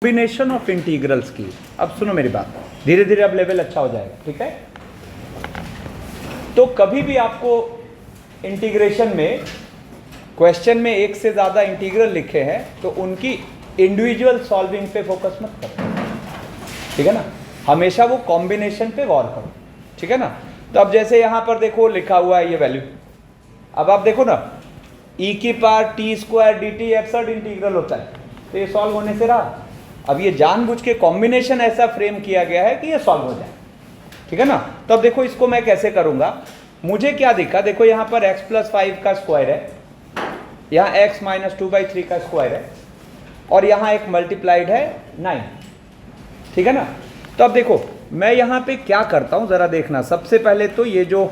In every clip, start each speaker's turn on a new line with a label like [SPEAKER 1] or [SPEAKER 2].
[SPEAKER 1] Combination of integrals की। अब सुनो मेरी बात, धीरे धीरे अब लेवल अच्छा हो जाएगा, ठीक है। तो कभी भी आपको इंटीग्रेशन में क्वेश्चन में एक से ज़्यादा इंटीग्रल लिखे हैं तो उनकी इंडिविजुअल सॉल्विंग पे फोकस मत करो, ठीक है ना। हमेशा वो कॉम्बिनेशन पे गौर करो, ठीक है ना। तो अब जैसे यहाँ पर देखो लिखा हुआ है ये वैल्यू, अब आप देखो ना e की power T square D T absurd integral होता है, तो ये सॉल्व होने से रहा। अब ये जानबूझ के कॉम्बिनेशन ऐसा फ्रेम किया गया है कि ये सॉल्व हो जाए, ठीक है ना। तो अब देखो इसको मैं कैसे करूंगा, मुझे क्या दिखा, देखो यहाँ पर x प्लस 5 का स्क्वायर है, यहाँ x माइनस 2/3 का स्क्वायर है, और यहाँ एक मल्टीप्लाइड है 9, ठीक है ना। तो अब देखो मैं यहाँ पे क्या करता हूँ जरा देखना। सबसे पहले तो ये जो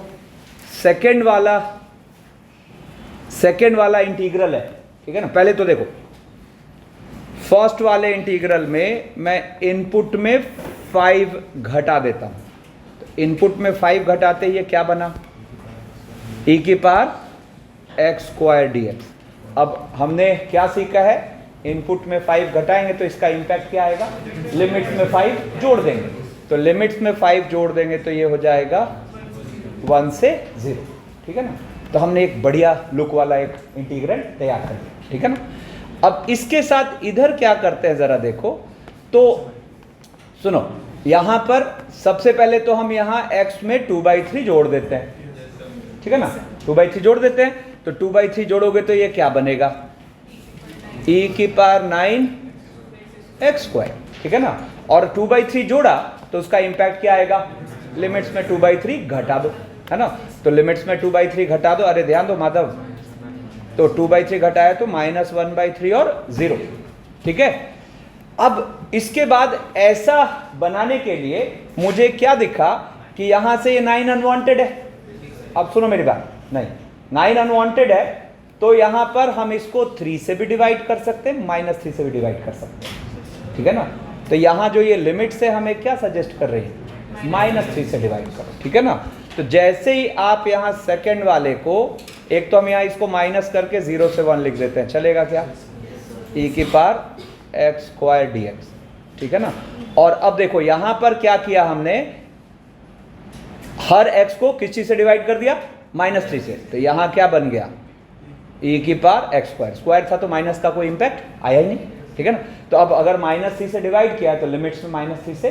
[SPEAKER 1] सेकेंड वाला इंटीग्रल है, ठीक है ना। पहले तो देखो फर्स्ट वाले इंटीग्रल में मैं इनपुट में 5 घटा देता हूँ, तो इनपुट में 5 घटाते ही ये क्या बना, e की पावर x स्क्वायर dx। अब हमने क्या सीखा है, इनपुट में 5 घटाएंगे तो इसका इंपैक्ट क्या आएगा, लिमिट्स में 5 जोड़ देंगे, तो लिमिट्स में 5 जोड़ देंगे तो ये हो जाएगा 1 से 0, ठीक है ना। तो हमने एक बढ़िया लुक वाला एक इंटीग्रल तैयार कर लिया, ठीक है ना। अब इसके साथ इधर क्या करते हैं जरा देखो, तो सुनो यहां पर सबसे पहले तो हम यहां x में 2/3 जोड़ देते हैं, ठीक है ना। 2/3 जोड़ देते हैं, तो 2/3 जोड़ोगे तो ये क्या बनेगा, e की पावर 9 x स्क्वायर, ठीक है ना। और 2/3 जोड़ा तो उसका इंपैक्ट क्या आएगा, लिमिट्स में 2/3 घटा दो, है ना। तो लिमिट्स में 2/3 घटा दो, अरे ध्यान दो माधव, तो 2/3 घटाया तो -1/3 और 0, ठीक है। अब इसके बाद ऐसा बनाने के लिए मुझे क्या दिखा कि यहां से ये 9 अनवांटेड है। अब सुनो मेरी बात, नहीं 9 अनवांटेड है तो यहां पर हम इसको 3 से भी डिवाइड कर सकते हैं, -3 से भी डिवाइड कर सकते हैं, ठीक है ना। तो यहां जो ये लिमिट से हमें क्या सजेस्ट कर रही है, -3 से डिवाइड करो, ठीक है ना। तो जैसे ही आप यहां सेकंड वाले को, एक तो हम यहां इसको माइनस करके 0 से 1 लिख देते हैं, चलेगा क्या, e की पावर x स्क्वायर dx, ठीक है ना। और अब देखो यहां पर क्या किया हमने, हर x को किस चीज से डिवाइड कर दिया, -3 से, तो यहां क्या बन गया, e की पावर x स्क्वायर, स्क्वायर था तो माइनस का कोई इंपैक्ट आया ही नहीं, ठीक है ना। तो अब अगर -3 से डिवाइड किया तो लिमिट्स में -3 से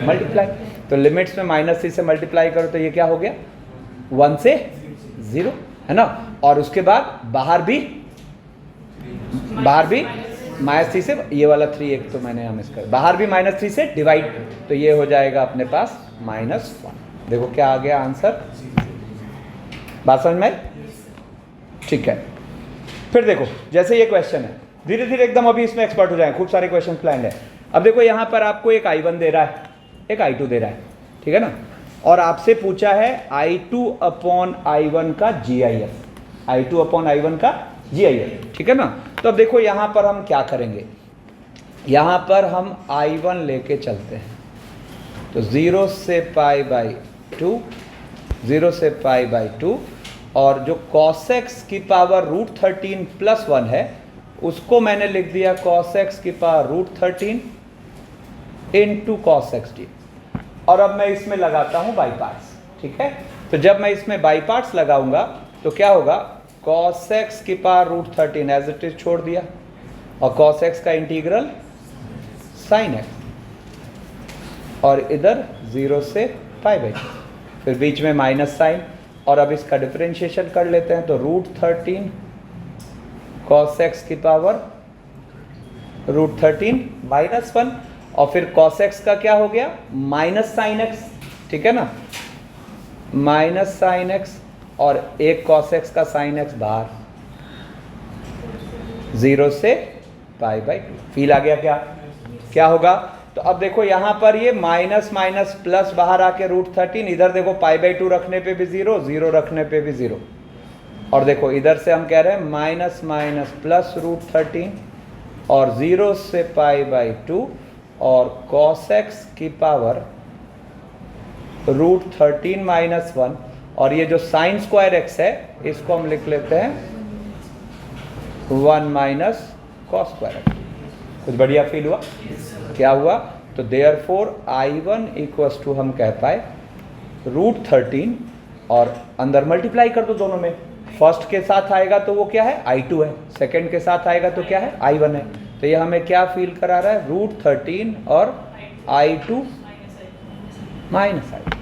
[SPEAKER 1] मल्टीप्लाई, तो लिमिट्स में -3 से मल्टीप्लाई करो तो ये क्या हो गया, 1 से 0, है ना। और उसके बाद बाहर भी -3 से, ये वाला 3 एक तो मैंने हम इसका बाहर भी -3 से डिवाइड, तो ये हो जाएगा अपने पास -1। देखो क्या आ गया आंसर, बात समझ में आई, ठीक है। फिर देखो जैसे ये क्वेश्चन है, धीरे धीरे एकदम अभी इसमें एक्सपर्ट हो जाएंगे, खूब सारे क्वेश्चन प्लान है। अब देखो यहाँ पर आपको एक I1 दे रहा है, एक I2 दे रहा है, ठीक है ना। और आपसे पूछा है I2/I1 का GIF, I2/I1 का GIF, ठीक है ना। तो अब देखो यहाँ पर हम क्या करेंगे, यहाँ पर हम I1 लेके चलते हैं, तो 0 से π/2, 0 से π/2, और जो cos x की पावर √13 + 1 है उसको मैंने लिख दिया cos x की पावर √13 × cos x d। और अब मैं इसमें लगाता हूं बाई पार्ट्स, ठीक है। तो जब मैं इसमें बाई पार्ट्स लगाऊंगा तो क्या होगा, cos x की पावर √13 एज इट इज छोड़ दिया, और cos x का इंटीग्रल sin x, और इधर 0 से π/2, फिर बीच में माइनस साइन, और अब इसका डिफरेंशिएशन कर लेते हैं, तो √13 cos x की पावर √13 -1, और फिर cos x का क्या हो गया, -sin x, ठीक है ना, -sin x, और एक cos x का sin x बाहर, 0 से π/2। फील आ गया क्या, क्या होगा। तो अब देखो यहाँ पर ये माइनस प्लस बाहर आके √13, इधर देखो π/2 रखने पे भी 0, 0 रखने पे भी 0, और देखो इधर से हम कह रहे हैं माइनस प्लस √13 और 0 से π/2, और cos x की पावर √13 -1, और ये जो sin स्क्वायर x है इसको हम लिख लेते हैं 1 - cos स्क्वायर x। कुछ बढ़िया फील हुआ। क्या हुआ, तो देयरफॉर I1 इक्वल्स टू हम कह पाए √13 और अंदर मल्टीप्लाई कर दो दोनों में, फर्स्ट के साथ आएगा तो वो क्या है I2 है, सेकंड के साथ आएगा तो क्या है I1 है। तो ये हमें क्या फील करा रहा है, √13 और I2 minus I2,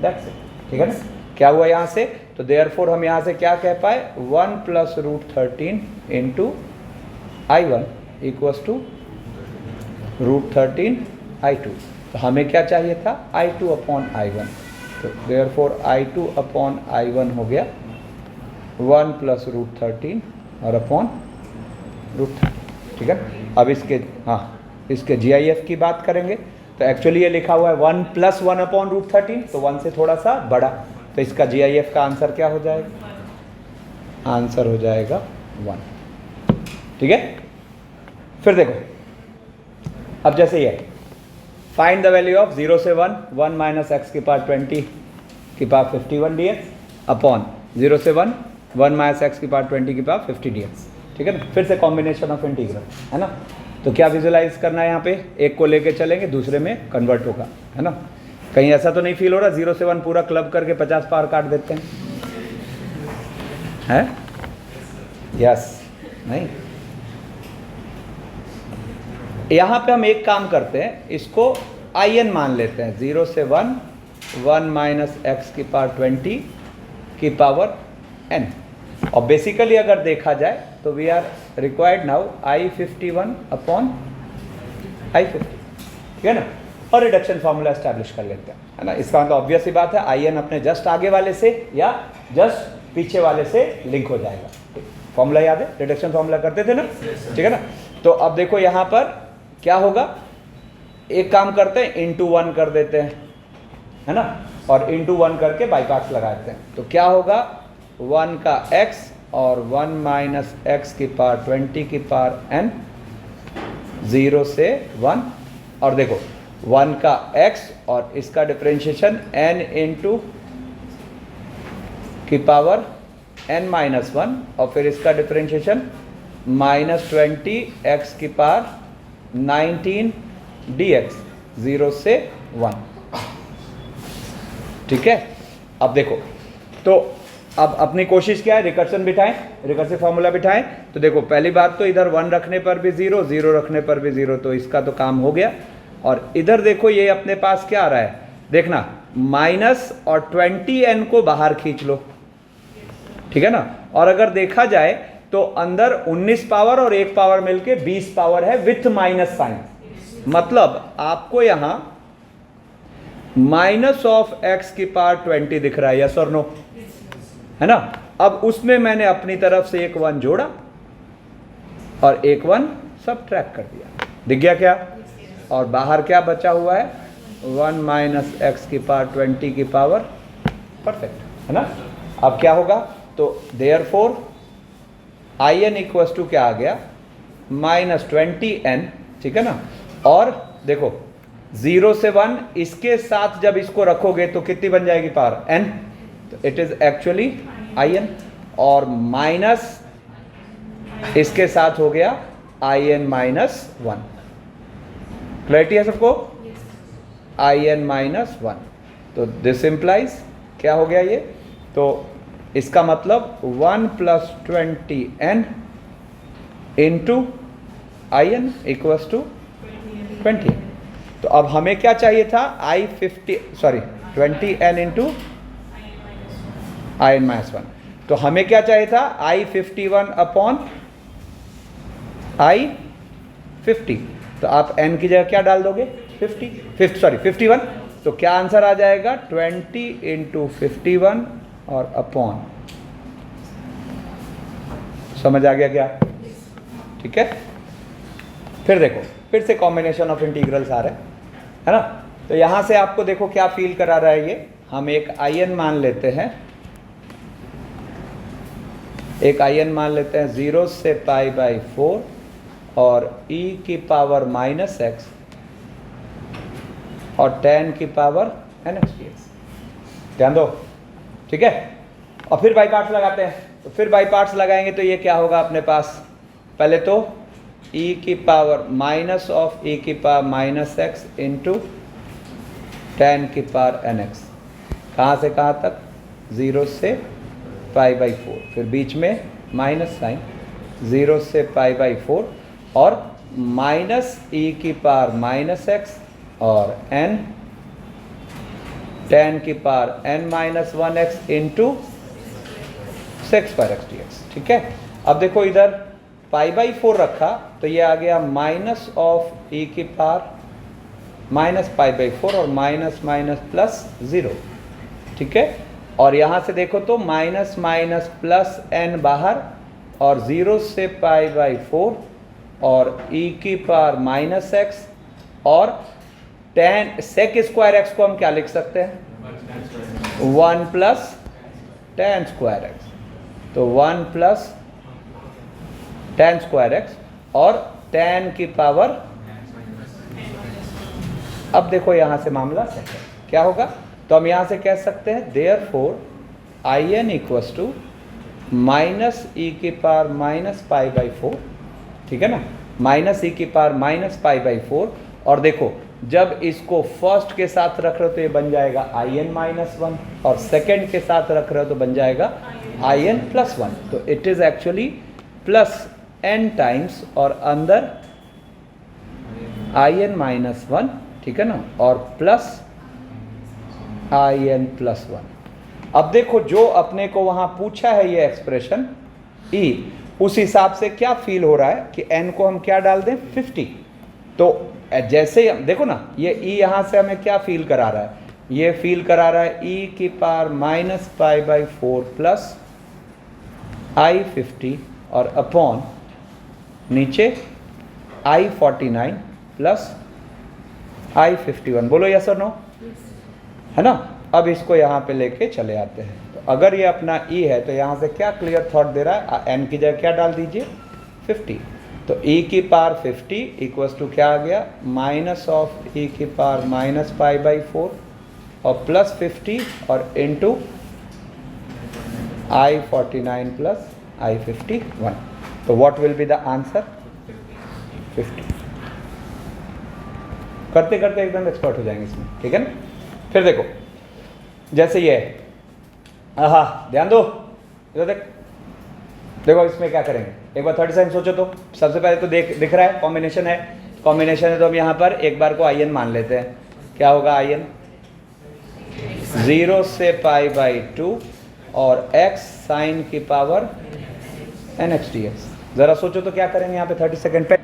[SPEAKER 1] that's it. ठीक है ना, क्या हुआ यहाँ से, तो देयरफॉर हम यहाँ से क्या कह पाए 1 plus √13 into I1 equals to √13 I2। तो हमें क्या चाहिए था I2 अपॉन I1, तो देयरफॉर I2 अपॉन I1 हो गया 1 प्लस √13 और अपॉन √13। ठीक है, अब इसके इसके GIF की बात करेंगे तो एक्चुअली ये लिखा हुआ है 1 प्लस 1 अपॉन √13, तो 1 से थोड़ा सा बड़ा, तो इसका GIF का आंसर क्या हो जाएगा, आंसर हो जाएगा 1। ठीक है, फिर देखो अब जैसे ये फाइंड द वैल्यू ऑफ 0 से 1 1 माइनस एक्स की पावर 20 की पावर 51 dx अपॉन 0 से 1 1 माइनस एक्स की पावर 20 की पावर 50 dx। ठीक है ना, फिर से कॉम्बिनेशन ऑफ इंटीग्रल है ना, तो क्या विजुलाइज करना है यहाँ पे, एक को लेके चलेंगे दूसरे में कन्वर्ट होगा, है ना। कहीं ऐसा तो नहीं फील हो रहा 0 से 1 पूरा क्लब करके 50 पावर काट देते हैं, यस नहीं। यहाँ पे हम एक काम करते हैं, इसको IN मान लेते हैं, 0 से 1 1 माइनस एक्स की पावर 20 की पावर n, और बेसिकली अगर देखा जाए तो we are required now I51 upon I50। ठीक है ना, और रिडक्शन फॉर्मूला एस्टैब्लिश कर लेते हैं, है ना। इसका मतलब ऑब्वियस ही बात है IN अपने जस्ट आगे वाले से या जस्ट पीछे वाले से लिंक हो जाएगा। फॉर्मूला याद है, रिडक्शन फॉर्मूला करते थे ना, ठीक है ना। तो अब देखो यहाँ पर क्या होगा, एक काम करते हैं इंटू 1 कर देते हैं, है ना, और इंटू 1 करके बाईपास लगाते हैं, तो क्या होगा 1 का x और 1 माइनस एक्स की पावर 20 की पावर n 0 से 1, और देखो 1 का x और इसका डिफरेंशिएशन n इंटू की पावर n माइनस 1, और फिर इसका डिफरेंशिएशन -20 x की पावर 19 dx 0 से 1। ठीक है, अब देखो तो अब अपनी कोशिश क्या है, रिकर्सन बिठाएं, रिकर्सिव फॉर्मूला बिठाएं। तो देखो पहली बात तो इधर 1 रखने पर भी 0, 0 रखने पर भी 0, तो इसका तो काम हो गया। और इधर देखो ये अपने पास क्या आ रहा है, देखना माइनस और 20n को बाहर खींच लो, ठीक है ना। और अगर देखा जाए तो अंदर 19 पावर और 1 पावर मिलके 20 पावर है विथ माइनस साइन, मतलब आपको यहां माइनस ऑफ एक्स की पावर 20 दिख रहा है, यस और नो, है ना। अब उसमें मैंने अपनी तरफ से एक 1 जोड़ा और एक 1 सबट्रैक्ट कर दिया, दिख गया क्या, और बाहर क्या बचा हुआ है 1 माइनस एक्स की पावर 20 की पावर, परफेक्ट, है ना। अब क्या होगा, तो देयरफॉर IN इक्वल्स टू क्या आ गया -20n, ठीक है ना। और देखो 0 से 1 इसके साथ जब इसको रखोगे तो कितनी बन जाएगी पावर n, तो इट इज एक्चुअली IN, और माइनस इसके साथ हो गया IN -1। क्लैरिटी है सबको, IN -1, तो दिस इम्प्लाइज क्या हो गया ये, तो इसका मतलब 1 + 20n into IN equals to 20। तो अब हमें क्या चाहिए था, 20n इंटू IN -1, तो हमें क्या चाहिए था I51 अपॉन I50, तो आप n की जगह क्या डाल दोगे 51, तो क्या आंसर आ जाएगा 20 इंटू 51 और अपॉन, समझ आ गया क्या, ठीक है। फिर देखो फिर से कॉम्बिनेशन ऑफ इंटीग्रल्स आ रहे हैं, है ना। तो यहां से आपको देखो क्या फील करा रहा है ये, हम एक IN मान लेते हैं, एक IN मान लेते हैं 0 से π/4 और e की पावर -x और tan की पावर nx dx, ध्यान दो, ठीक है। और फिर बाई पार्ट्स लगाते हैं, तो फिर बाई पार्ट्स लगाएंगे तो ये क्या होगा अपने पास, पहले तो ई की पावर माइनस ऑफ ई की power minus x into ten की पावर एन एक्स। कहाँ से कहाँ तक? 0 से π/4, फिर बीच में माइनस साइन 0 से π/4 और माइनस ई की पावर माइनस एक्स और n टेन की power n minus 1x into sex पर एक्स डी एक्स। ठीक है, अब देखो इधर π/4 रखा तो ये आ गया माइनस ऑफ ई की पावर माइनस π/4 और माइनस माइनस प्लस 0। ठीक है, और यहाँ से देखो तो माइनस माइनस प्लस n बाहर और 0 से π/4 और e की पावर माइनस एक्स और टेन सेक स्क्वायर एक्स को हम क्या लिख सकते हैं? 1 प्लस टेन स्क्वायर एक्स। तो 1 प्लस टेन स्क्वायर एक्स और टेन की पावर। अब देखो यहाँ से मामला सेट है, क्या होगा? तो हम यहाँ से कह सकते हैं therefore I N equals to minus e की पावर माइनस π/4। ठीक है ना, माइनस ई की पावर माइनस π/4। और देखो जब इसको फर्स्ट के साथ रख रहे हो तो ये बन जाएगा आई एन माइनस 1 और सेकेंड के साथ रख रहे हो तो बन जाएगा आई एन प्लस 1। तो it is actually plus n times और अंदर आई एन माइनस 1। ठीक है ना, और प्लस आई एन प्लस 1। अब देखो जो अपने को वहां पूछा है ये एक्सप्रेशन e, उस हिसाब से क्या फील हो रहा है कि n को हम क्या डाल दें? 50। तो जैसे देखो ना ये e यहाँ से हमें क्या फील करा रहा है? ये फील करा रहा है e की पावर माइनस π/4 प्लस I50 और अपॉन नीचे I49 प्लस I51। बोलो यस और नो, है ना? अब इसको यहाँ पे लेके चले आते हैं। तो अगर ये अपना e है तो यहाँ से क्या क्लियर थॉट दे रहा है? n की जगह क्या डाल दीजिए? 50। तो e की पावर 50 इक्वल्स टू क्या आ गया? माइनस ऑफ e की पावर माइनस π/4 और प्लस 50 और इंटू I49 प्लस I51। तो what will be the answer? 50। करते करते एकदम एक्सपर्ट हो जाएंगे इसमें। ठीक है ना, फिर देखो जैसे ये आहा ध्यान दो, इधर देख, देखो इसमें क्या करेंगे एक बार 30 सोचो तो। सबसे पहले तो दिख रहा है कॉम्बिनेशन है, कॉम्बिनेशन है तो हम यहाँ पर एक बार को आई एन मान लेते हैं। क्या होगा आई एन? 0 से π/2 और x साइन की पावर nx dx। जरा सोचो तो क्या करेंगे यहाँ पे 30 सेकेंड पे।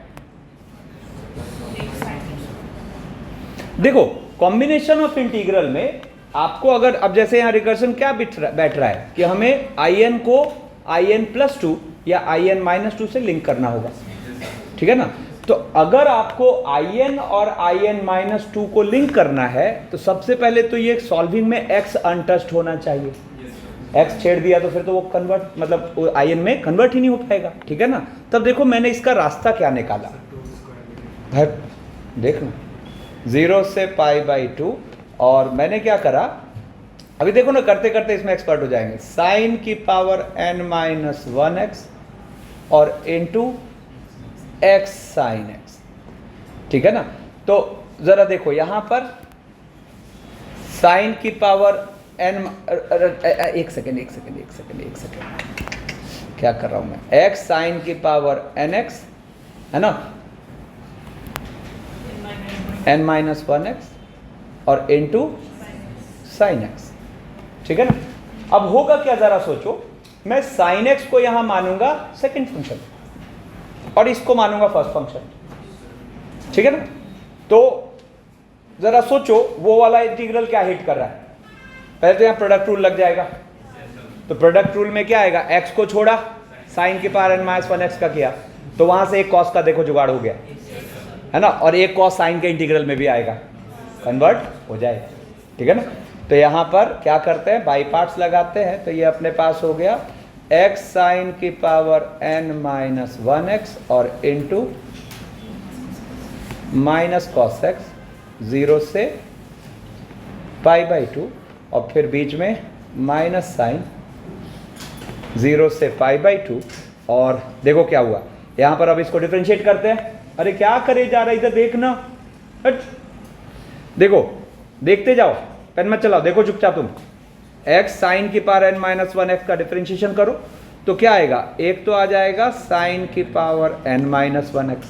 [SPEAKER 1] देखो कॉम्बिनेशन ऑफ इंटीग्रल में आपको अगर अब जैसे यहाँ रिकर्शन क्या बैठ रहा है कि हमें आई एन को आई एन प्लस 2 या आई एन माइनस 2 से लिंक करना होगा। ठीक है ना, तो अगर आपको आई एन और आई एन माइनस 2 को लिंक करना है तो सबसे पहले तो ये सॉल्विंग में x अनटच्ड होना चाहिए। x छेड़ दिया तो फिर तो वो कन्वर्ट मतलब आई एन में कन्वर्ट ही नहीं हो पाएगा। ठीक है ना, तब देखो मैंने इसका रास्ता क्या निकाला, देखना 0 से π/2 और मैंने क्या करा, अभी देखो ना करते करते इसमें एक्सपर्ट हो जाएंगे। साइन की पावर n माइनस 1x और इंटू x साइन x। ठीक है ना, तो जरा देखो यहां पर साइन की पावर n, एक सेकेंड क्या कर रहा हूं मैं, x साइन की पावर nx है ना, n माइनस 1x और इंटू साइन x। ठीक है ना, अब होगा क्या जरा सोचो, मैं साइन x को यहां मानूंगा सेकंड फंक्शन और इसको मानूंगा फर्स्ट फंक्शन। ठीक है ना, तो जरा सोचो वो वाला इंटीग्रल क्या हिट कर रहा है। पहले तो यहां प्रोडक्ट रूल लग जाएगा, तो प्रोडक्ट रूल में क्या आएगा, x को छोड़ा साइन की पावर n माइनस 1x का किया तो वहां से एक कॉस का देखो जुगाड़ हो गया है ना, और एक कॉस साइन के इंटीग्रल में भी आएगा, कन्वर्ट हो जाएगा। ठीक है ना, तो यहां पर क्या करते हैं, बाई पार्ट्स लगाते हैं। तो ये अपने पास हो गया x साइन की पावर n माइनस 1x और इंटू माइनस कॉस x 0 से π/2 और फिर बीच में माइनस साइन 0 से π/2 और देखो क्या हुआ, यहां पर अब इसको डिफरेंशिएट करते हैं। अरे क्या करे जा रहा है, इधर देखना, हट। देखो, देखते जाओ, पेन मत चलाओ, देखो चुपचाप तुम। x साइन की पावर n-1 का डिफरेंशिएशन करो तो क्या आएगा, एक तो आ जाएगा साइन की पावर n-1 x,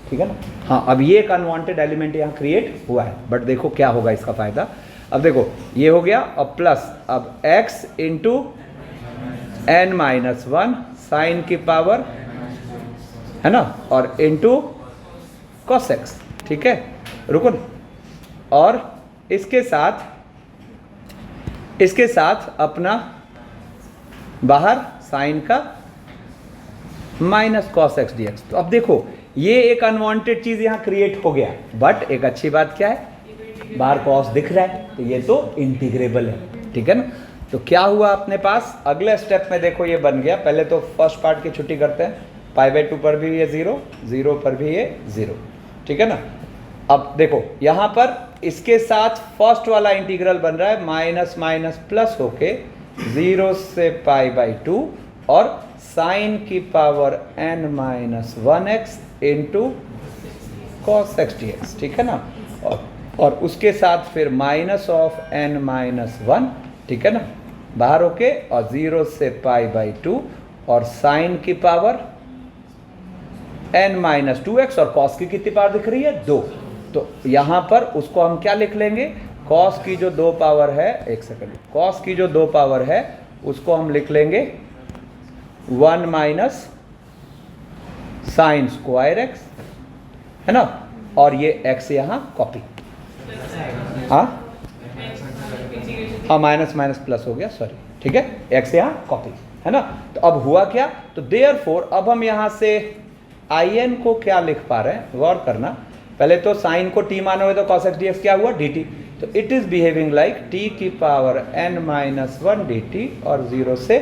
[SPEAKER 1] ठीक है ना। हाँ, अब ये एक अनवांटेड एलिमेंट यहाँ क्रिएट हुआ है, बट देखो क्या होगा इसका फायदा। अब देखो ये हो गया, और प्लस अब x इंटू n-1 साइन की पावर, है ना, और इंटू कॉस x, ठीक है। रुको ना, और इसके साथ अपना बाहर साइन का minus cos x D x. तो अब देखो ये एक अनवांटेड चीज यहां क्रिएट हो गया, बट एक अच्छी बात क्या है, बाहर कॉस दिख रहा है, तो ये तो इंटीग्रेबल है, ठीक है ना। तो क्या हुआ अपने पास, अगले स्टेप में देखो ये बन गया। पहले तो फर्स्ट पार्ट की छुट्टी करते हैं, π/2 पर भी ये 0, 0 पर भी ये 0, ठीक है ना। अब देखो यहां पर इसके साथ फर्स्ट वाला इंटीग्रल बन रहा है माइनस माइनस प्लस होके 0 से π/2 और साइन की power n-1x into cos x D X, ठीक है ना। और उसके साथ फिर माइनस ऑफ n-1, ठीक है ना, बाहर होके, और 0 से π/2 और साइन की पावर n-2x, और कॉस की कितनी पावर दिख रही है, 2। तो यहां पर उसको हम क्या लिख लेंगे, कॉस की जो 2 पावर है, एक सेकंड, कॉस की जो 2 पावर है उसको हम लिख लेंगे 1 माइनस साइन स्क्वायर एक्स, है ना, और ये x यहां कॉपी, हाँ माइनस माइनस प्लस हो गया, सॉरी, ठीक है, x यहां कॉपी, है ना। तो अब हुआ क्या, तो देयरफॉर अब हम यहां से in को क्या लिख पा रहे हैं, गौर करना। पहले तो साइन को t माने हुए तो cos x dx क्या हुआ, dt, तो it is behaving like t की पावर n-1 dt और 0 से,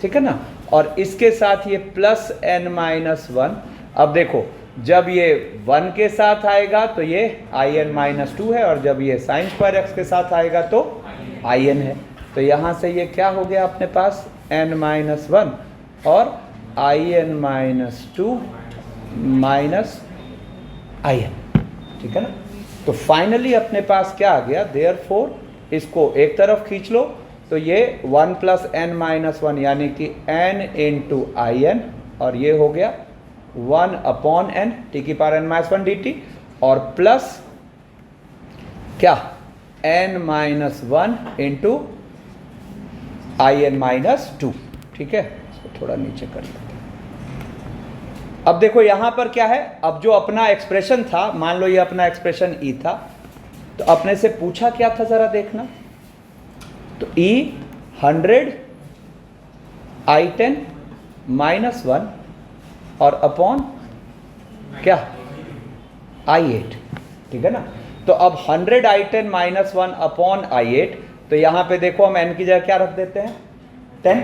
[SPEAKER 1] ठीक है ना, और इसके साथ ये प्लस n-1। अब देखो जब ये 1 के साथ आएगा तो ये in-2 है, और जब ये साइन स्क्वायर x के साथ आएगा तो in है। तो यहाँ से ये क्या हो गया अपने पास, n-1 और in-2 माइनस in, ठीक है ना। तो फाइनली अपने पास क्या आ गया, देयरफॉर इसको एक तरफ खींच लो तो ये 1 प्लस n-1 यानी कि n इंटू in, और ये हो गया 1 अपॉन n t की पावर n-1 dt, और प्लस क्या n-1 इंटू in-2, ठीक है। इसको थोड़ा नीचे कर लेते हैं। अब देखो यहां पर क्या है, अब जो अपना एक्सप्रेशन था, मान लो ये अपना एक्सप्रेशन e था, तो अपने से पूछा क्या था जरा देखना, तो e 100 i10 -1 और अपॉन क्या i8, ठीक है ना। तो अब 100 i10 -1 अपॉन i8, तो यहां पे देखो हम n की जगह क्या रख देते हैं, 10,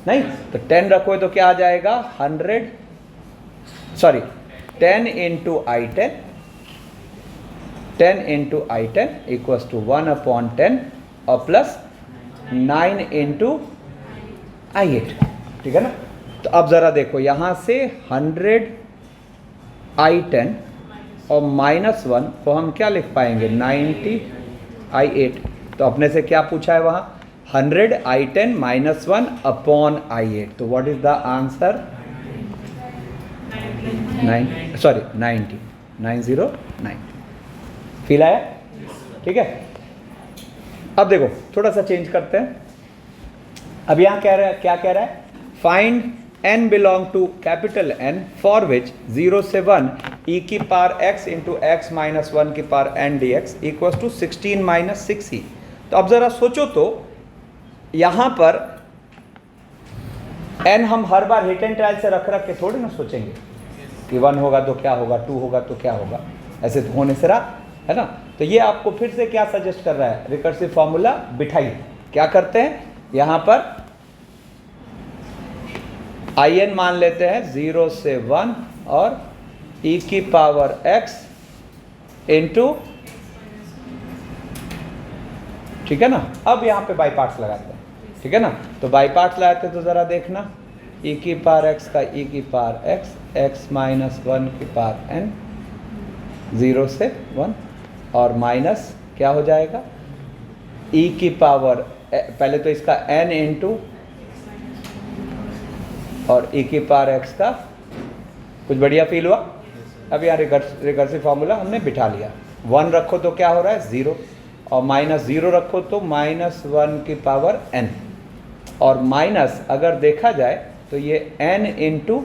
[SPEAKER 1] नहीं तो 10 रखो तो क्या आ जाएगा 10 into i10 equals to 1 upon 10 और प्लस 9 इंटू i8, ठीक है ना। तो अब जरा देखो यहां से 100 i10 और -1 को हम क्या लिख पाएंगे, 90 i8। तो अपने से क्या पूछा है वहां, 100 i10 -1 अपॉन i8, तो what is the answer, 90 feel आया, ठीक है। अब देखो थोड़ा सा चेंज करते हैं। अब यहां क्या कह रहा है, find n belong to capital N for which 0 से 1 e की power x into x minus 1 की power n dx equals to 16 minus 6e। तो अब जरा सोचो तो यहां पर n हम हर बार हिट एंड ट्रायल से रख के थोड़ी ना सोचेंगे कि 1 होगा तो क्या होगा, 2 होगा तो क्या होगा, ऐसे तो होने से रहा, है ना। तो ये आपको फिर से क्या सजेस्ट कर रहा है, रिकर्सिव फॉर्मूला बिठाइए। क्या करते हैं, यहां पर in मान लेते हैं 0 से 1 और e की पावर x इंटू, ठीक है ना। अब यहां पे बाई पार्ट्स लगाते हैं, ठीक है ना। तो बाई पार्ट्स लगाते तो जरा देखना, ई की पावर एक्स का ई की पावर एक्स, एक्स माइनस 1 की पावर एन, 0 से 1, और माइनस क्या हो जाएगा ई की पावर, पहले तो इसका n इंटू और ई की पावर एक्स का, कुछ बढ़िया फील हुआ। अब यहाँ रिकर्सिव फार्मूला हमने बिठा लिया, 1 रखो तो क्या हो रहा है 0, और माइनस 0 रखो तो माइनस 1 की पावर n, और माइनस अगर देखा जाए तो ये n into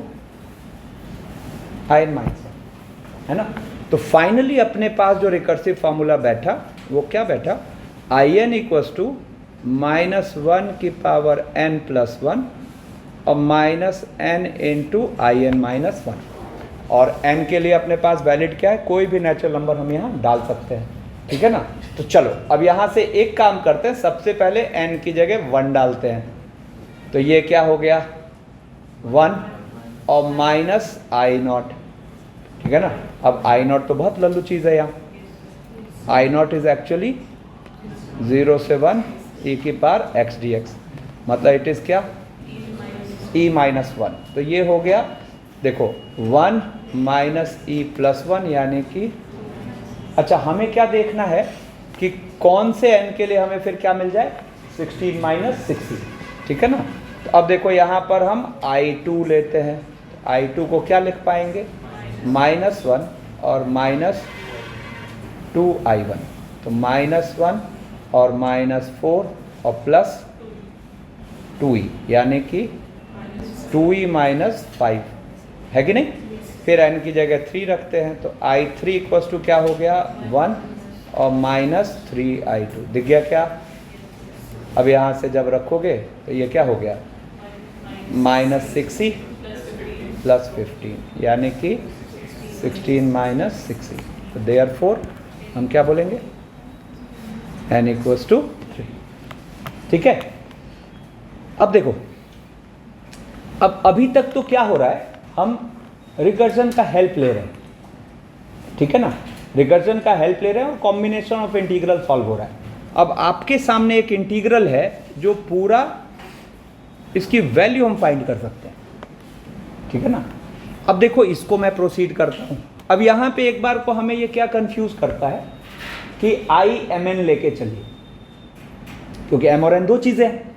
[SPEAKER 1] I N minus, है ना। तो फाइनली अपने पास जो रिकर्सिव फार्मूला बैठा वो क्या बैठा, I N equals to minus 1 की पावर n प्लस 1 और minus n into I N minus 1, और n के लिए अपने पास वैलिड क्या है, कोई भी नेचुरल नंबर हम यहाँ डाल सकते हैं, ठीक है ना। तो चलो अब यहाँ से एक काम करते हैं, सबसे पहले n की जगह 1 डालते हैं, तो ये क्या हो गया 1 और माइनस आई नॉट, ठीक है ना। अब आई नॉट तो बहुत लल्लू चीज़ है, यहाँ आई नॉट इज एक्चुअली 0 से 1 ई की पावर एक्स डी एक्स, मतलब इट इज़ क्या ई माइनस 1, तो ये हो गया देखो 1 माइनस ई प्लस 1, यानी कि अच्छा हमें क्या देखना है कि कौन से n के लिए हमें फिर क्या मिल जाए 16 माइनस 60, ठीक है ना। तो अब देखो यहाँ पर हम I2 लेते हैं, I2 को क्या लिख पाएंगे माइनस 1 और माइनस 2I1, तो माइनस 1 और माइनस 4 और प्लस 2e, यानी कि 2e माइनस 5, है कि नहीं। फिर n की जगह 3 रखते हैं, तो I3 इक्वल्स टू क्या हो गया 1 और माइनस 3I2, दिख गया क्या। अब यहाँ से जब रखोगे तो ये क्या हो गया माइनस 6e प्लस 15, यानी कि 16 माइनस 6e, तो देयरफॉर हम क्या बोलेंगे n इक्वल्स टू 3, ठीक है। अब देखो, अब अभी तक तो क्या हो रहा है, हम रिकर्जन का हेल्प ले रहे हैं, ठीक है ना, रिकर्जन का हेल्प ले रहे हैं और कॉम्बिनेशन ऑफ इंटीग्रल सॉल्व हो रहा है। अब आपके सामने एक इंटीग्रल है जो पूरा इसकी वैल्यू हम फाइंड कर सकते हैं, ठीक है ना। अब देखो इसको मैं प्रोसीड करता हूँ। अब यहाँ पे एक बार को हमें ये क्या कंफ्यूज करता है कि आई एम एन लेके चलिए, क्योंकि एम और एन दो चीज़ें हैं,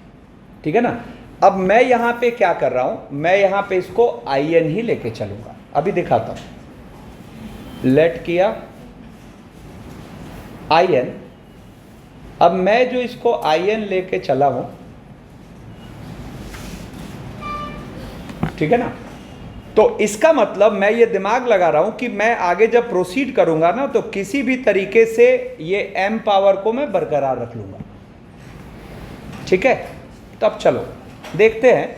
[SPEAKER 1] ठीक है ना। अब मैं यहाँ पे क्या कर रहा हूँ, मैं यहाँ पे इसको आई एन ही लेके चलूँगा, अभी दिखाता हूँ। लेट किया आई एन, अब मैं जो इसको आई एन लेके चला हूँ, ठीक है ना, तो इसका मतलब मैं ये दिमाग लगा रहा हूँ कि मैं आगे जब प्रोसीड करूँगा ना तो किसी भी तरीके से ये m पावर को मैं बरकरार रख लूँगा, ठीक है। तो अब चलो देखते हैं।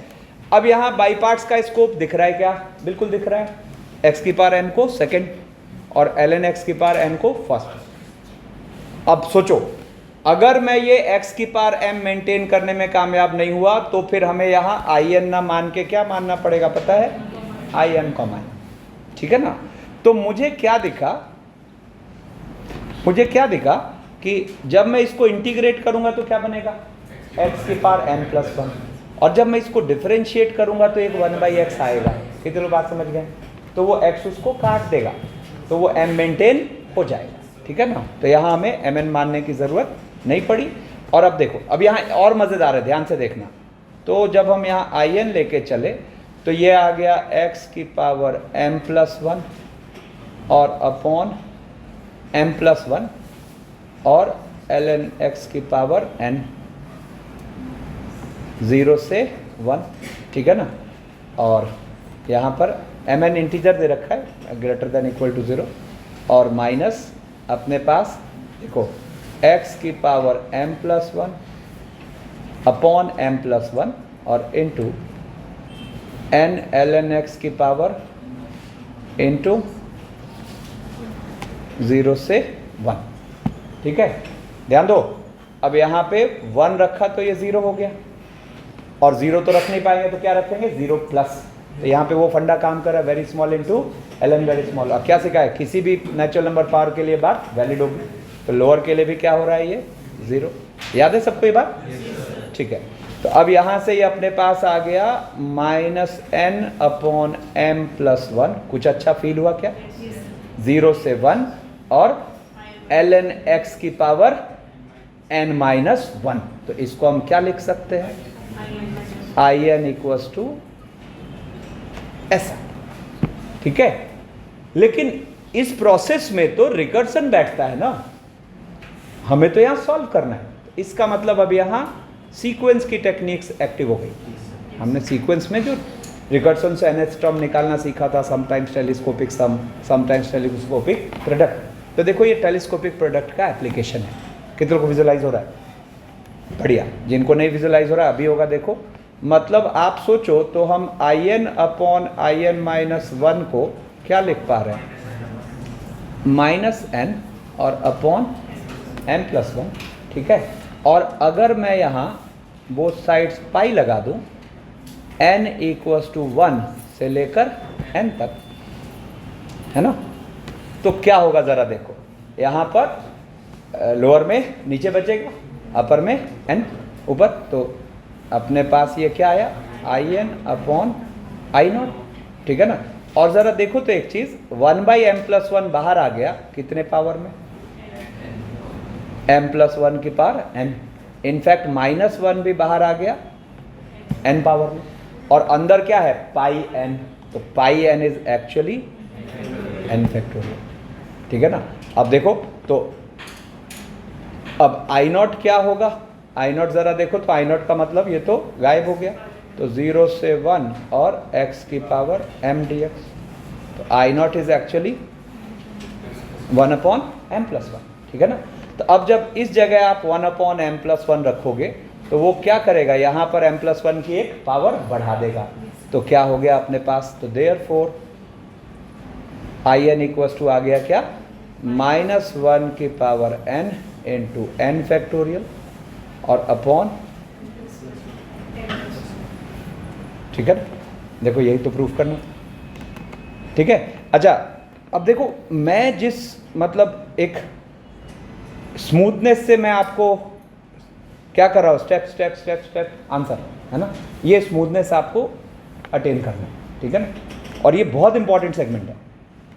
[SPEAKER 1] अब यहाँ बाई पार्ट्स का स्कोप दिख रहा है क्या, बिल्कुल दिख रहा है, x की पावर n को सेकंड और ln x की पावर n को फर्स्ट। अब सोचो अगर मैं ये x की पावर m मेंटेन करने में कामयाब नहीं हुआ तो फिर हमें यहाँ आई एन ना मान के क्या मानना पड़ेगा पता है, आई एम का मान, ठीक है ना। तो मुझे क्या दिखा कि जब मैं इसको इंटीग्रेट करूंगा तो क्या बनेगा x की पावर m प्लस 1, और जब मैं इसको डिफरेंशिएट करूंगा तो एक 1/x आएगा। कितने लोग बात समझ गए, तो वो x उसको काट देगा तो वो m मेंटेन हो जाएगा, ठीक है ना। तो यहाँ हमें mn मानने की ज़रूरत नहीं पड़ी। और अब देखो, अब यहाँ और मज़ेदार है, ध्यान से देखना। तो जब हम यहाँ आई एन लेके चले तो ये आ गया x की पावर m प्लस 1 और अपॉन m प्लस 1 और ln x की पावर n, 0 से 1, ठीक है ना। और यहाँ पर mn इंटीजर दे रखा है ग्रेटर देन इक्वल टू 0, और माइनस अपने पास देखो x की power m plus 1 upon m plus 1 और इंटू n ln x की पावर इंटू 0 से 1, ठीक है। ध्यान दो, अब यहाँ पे 1 रखा तो ये 0 हो गया, और 0 तो रख नहीं पाएंगे तो क्या रखेंगे 0 प्लस। तो यहाँ पे वो फंडा काम कर रहा है, very small into ln very small. अब क्या सिखाया, किसी भी नेचुरल नंबर पावर के लिए बात वैलिड होगी, तो लोअर के लिए भी क्या हो रहा है ये 0। याद है सबको ये बात, ठीक है। तो अब यहां से ये अपने पास आ गया -n/m+1। कुछ अच्छा फील हुआ क्या? 0 से 1 और ln x की पावर n-1। तो इसको हम क्या लिख सकते हैं? in इक्वल्स टू ऐसा। ठीक है, लेकिन इस प्रोसेस में तो रिकर्सन बैठता है ना, हमें तो यहां सॉल्व करना है। इसका मतलब अब यहां सीक्वेंस की टेक्निक्स एक्टिव हो गई। हमने सीक्वेंस में जो रिकर्सन से nth टर्म निकालना सीखा था, समटाइम्स टेलीस्कोपिक सम, समटाइम्स टेलीस्कोपिक प्रोडक्ट। तो देखो ये टेलीस्कोपिक प्रोडक्ट का एप्लीकेशन है। कितनों को विजुलाइज हो रहा है? बढ़िया। जिनको नहीं विजुलाइज हो रहा है अभी होगा। देखो मतलब आप सोचो तो हम in/in-1 को क्या लिख पा रहे हैं? -n और अपॉन n+1। ठीक है, और अगर मैं यहाँ बोथ साइड्स पाई लगा दूँ, n इक्वल्स टू 1 से लेकर n तक, है ना? तो क्या होगा ज़रा देखो, यहाँ पर लोअर में नीचे बचेगा, अपर में n ऊपर। तो अपने पास ये क्या आया? in/i0। ठीक है ना? और ज़रा देखो तो एक चीज़, 1/m+1 बाहर आ गया कितने पावर में? m+1 की पावर n। इनफैक्ट -1 भी बाहर आ गया n पावर में, और अंदर क्या है? पाई n। तो पाई n is actually n factorial. ठीक है ना? अब देखो तो अब I0 क्या होगा? I0 ज़रा देखो तो I0 का मतलब ये तो गायब हो गया। तो 0 से 1 और x की पावर m dx। तो I0 इज एक्चुअली 1/m+1। ठीक है ना? तो अब जब इस जगह आप 1/m+1 रखोगे तो वो क्या करेगा? यहाँ पर m+1 की एक पावर बढ़ा देगा। तो क्या हो गया अपने पास? तो देयरफॉर in इक्वल्स टू आ गया क्या? -1 की power n into n factorial और अपॉन। ठीक है ना? देखो यही तो प्रूफ करना। ठीक है, अच्छा अब देखो मैं जिस मतलब एक स्मूथनेस से मैं आपको क्या कर रहा हूँ, step step step step answer, है ना? ये स्मूथनेस आपको अटेन करना है। ठीक है ना? और ये बहुत इंपॉर्टेंट सेगमेंट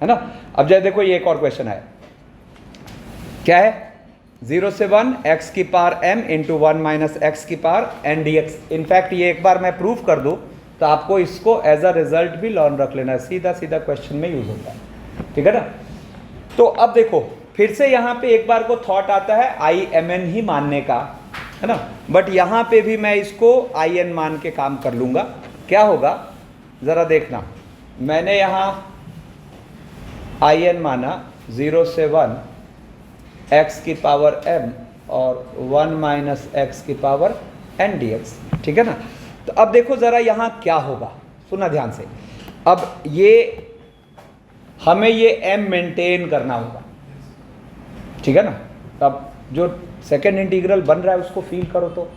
[SPEAKER 1] है ना? अब जैसे देखो ये एक और क्वेश्चन है, क्या है? 0 से 1 x की power m into 1 minus x की पावर n dx। इनफैक्ट ये एक बार मैं प्रूफ कर दूँ तो आपको इसको एज अ रिजल्ट भी लर्न रख लेना, सीधा सीधा क्वेश्चन में यूज होता है। ठीक है ना? तो अब देखो फिर से यहाँ पे एक बार को थॉट आता है IMN ही मानने का, है ना? बट यहाँ पे भी मैं इसको IN मान के काम कर लूँगा। क्या होगा ज़रा देखना, मैंने यहाँ IN माना 0 से 1 x की पावर m और 1 माइनस एक्स की पावर n dx। ठीक है ना? तो अब देखो ज़रा यहाँ क्या होगा, सुना ध्यान से। अब ये हमें ये m मेंटेन करना होगा। ठीक है ना? अब जो सेकेंड इंटीग्रल बन रहा है उसको फील करो तो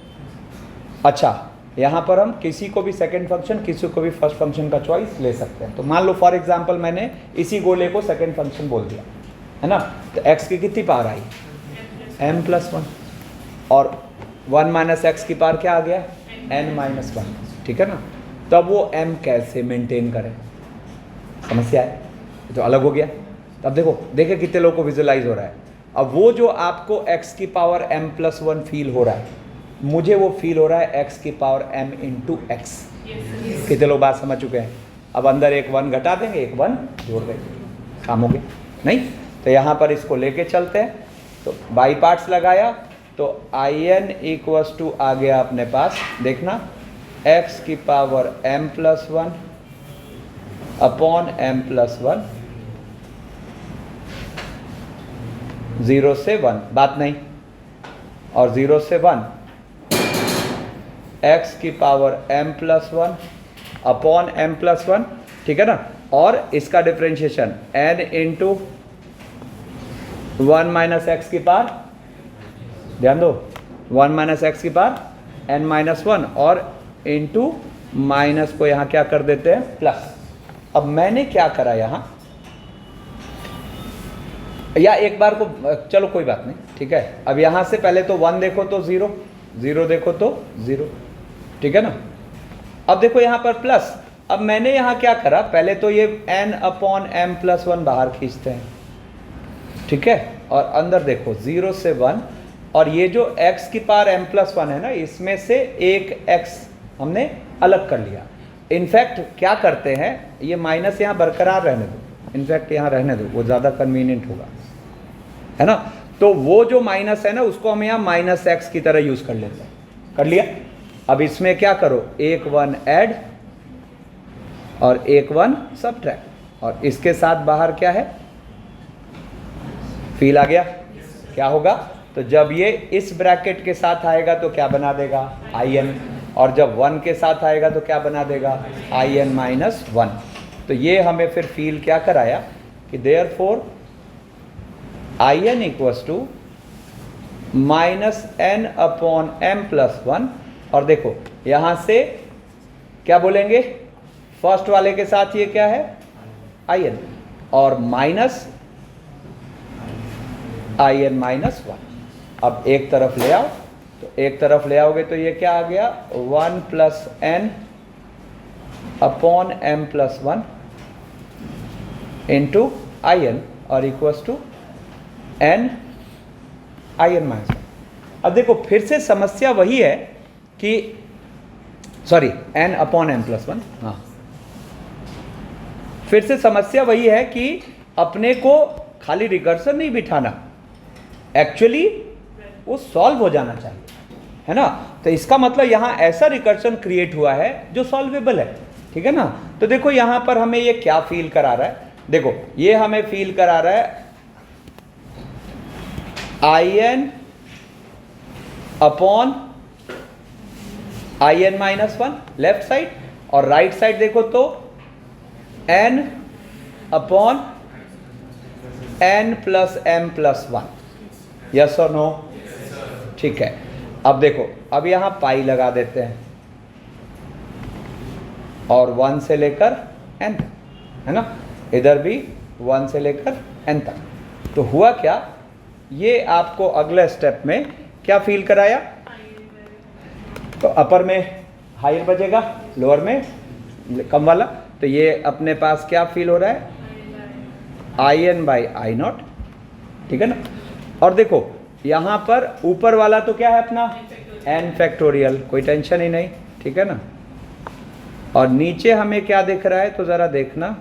[SPEAKER 1] अच्छा, यहाँ पर हम किसी को भी सेकेंड फंक्शन, किसी को भी फर्स्ट फंक्शन का चॉइस ले सकते हैं। तो मान लो फॉर एग्जांपल मैंने इसी गोले को सेकेंड फंक्शन बोल दिया, है ना? तो x की कितनी पावर आई? m+1 और 1 माइनस एक्स की पावर क्या आ गया? n-1। ठीक है ना? तो अब वो m कैसे मेंटेन करें, समस्या है, तो अलग हो गया। तो अब देखो देखे कितने लोगों को विजुलाइज हो रहा है। अब वो जो आपको x की पावर m+1 फील हो रहा है, मुझे वो फील हो रहा है x की पावर m इंटू एक्स। कितने लोग बात समझ चुके हैं? अब अंदर एक 1 घटा देंगे, एक 1 जोड़ देंगे, काम हो गया नहीं? तो यहाँ पर इसको लेके चलते हैं। तो बाई पार्ट्स लगाया तो in इक्वल्स टू आ गया अपने पास, देखना x की पावर m+1 अपॉन m+1 0 से 1, बात नहीं, और 0 से 1 x की पावर m+1 अपॉन m+1। ठीक है ना? और इसका differentiation n into 1 minus x की पावर, ध्यान दो 1 माइनस एक्स की पावर n-1 और इंटू माइनस को यहाँ क्या कर देते हैं? प्लस। अब मैंने क्या करा यहाँ, या एक बार को चलो कोई बात नहीं, ठीक है। अब यहाँ से पहले तो 1 देखो तो 0, 0 देखो तो 0, ठीक है ना। अब देखो यहाँ पर प्लस, अब मैंने यहाँ क्या करा, पहले तो ये n/m+1 बाहर खींचते हैं, ठीक है, और अंदर देखो 0 से 1, और ये जो x की पावर m+1 है ना, इसमें से एक x हमने अलग कर लिया। इनफैक्ट क्या करते हैं, ये माइनस यहाँ बरकरार रहने दो, इनफैक्ट यहाँ रहने दो, वो ज़्यादा कन्वीनियंट होगा, है ना। तो वो जो माइनस है ना, उसको हम यहाँ -x की तरह यूज़ कर लेते हैं, कर लिया। अब इसमें क्या करो, एक 1 ऐड और एक 1 सब्ट्रैक्ट, और इसके साथ बाहर क्या है, फील आ गया। क्या होगा, तो जब ये इस ब्रैकेट के साथ आएगा तो क्या बना देगा, in, और जब 1 के साथ आएगा तो क्या बना देगा, in-1। तो ये हमें फिर फील क्या कराया कि therefore in equals to -n/m+1, और देखो यहाँ से क्या बोलेंगे, फर्स्ट वाले के साथ ये क्या है, in, और माइनस in-1। अब एक तरफ ले आओ, तो एक तरफ ले आओगे तो ये क्या आ गया, 1 + n/m+1 इंटू in, और इक्वल्स टू n in-1। अब देखो फिर से समस्या वही है कि सॉरी n/m+1, हाँ, फिर से समस्या वही है कि अपने को खाली रिकर्सन नहीं बिठाना, एक्चुअली वो सॉल्व हो जाना चाहिए, है ना। तो इसका मतलब यहाँ ऐसा रिकर्सन क्रिएट हुआ है जो सॉल्वेबल है, ठीक है ना। तो देखो यहाँ पर हमें ये क्या फील करा रहा है, देखो ये हमें फील करा रहा है in/in-1 लेफ्ट साइड, और राइट साइड देखो तो n/n+m+1, यस और नो, ठीक है। अब देखो, अब यहाँ पाई लगा देते हैं, और 1 से लेकर n तक, है ना, इधर भी 1 से लेकर n तक। तो हुआ क्या, ये आपको अगले स्टेप में क्या फील कराया, तो अपर में हायर बजेगा, लोअर में कम वाला। तो ये अपने पास क्या फील हो रहा है, in/i0, ठीक है ना। और देखो यहाँ पर ऊपर वाला तो क्या है अपना n⁴, कोई टेंशन ही नहीं, ठीक है ना। और नीचे हमें क्या दिख रहा है, तो ज़रा देखना,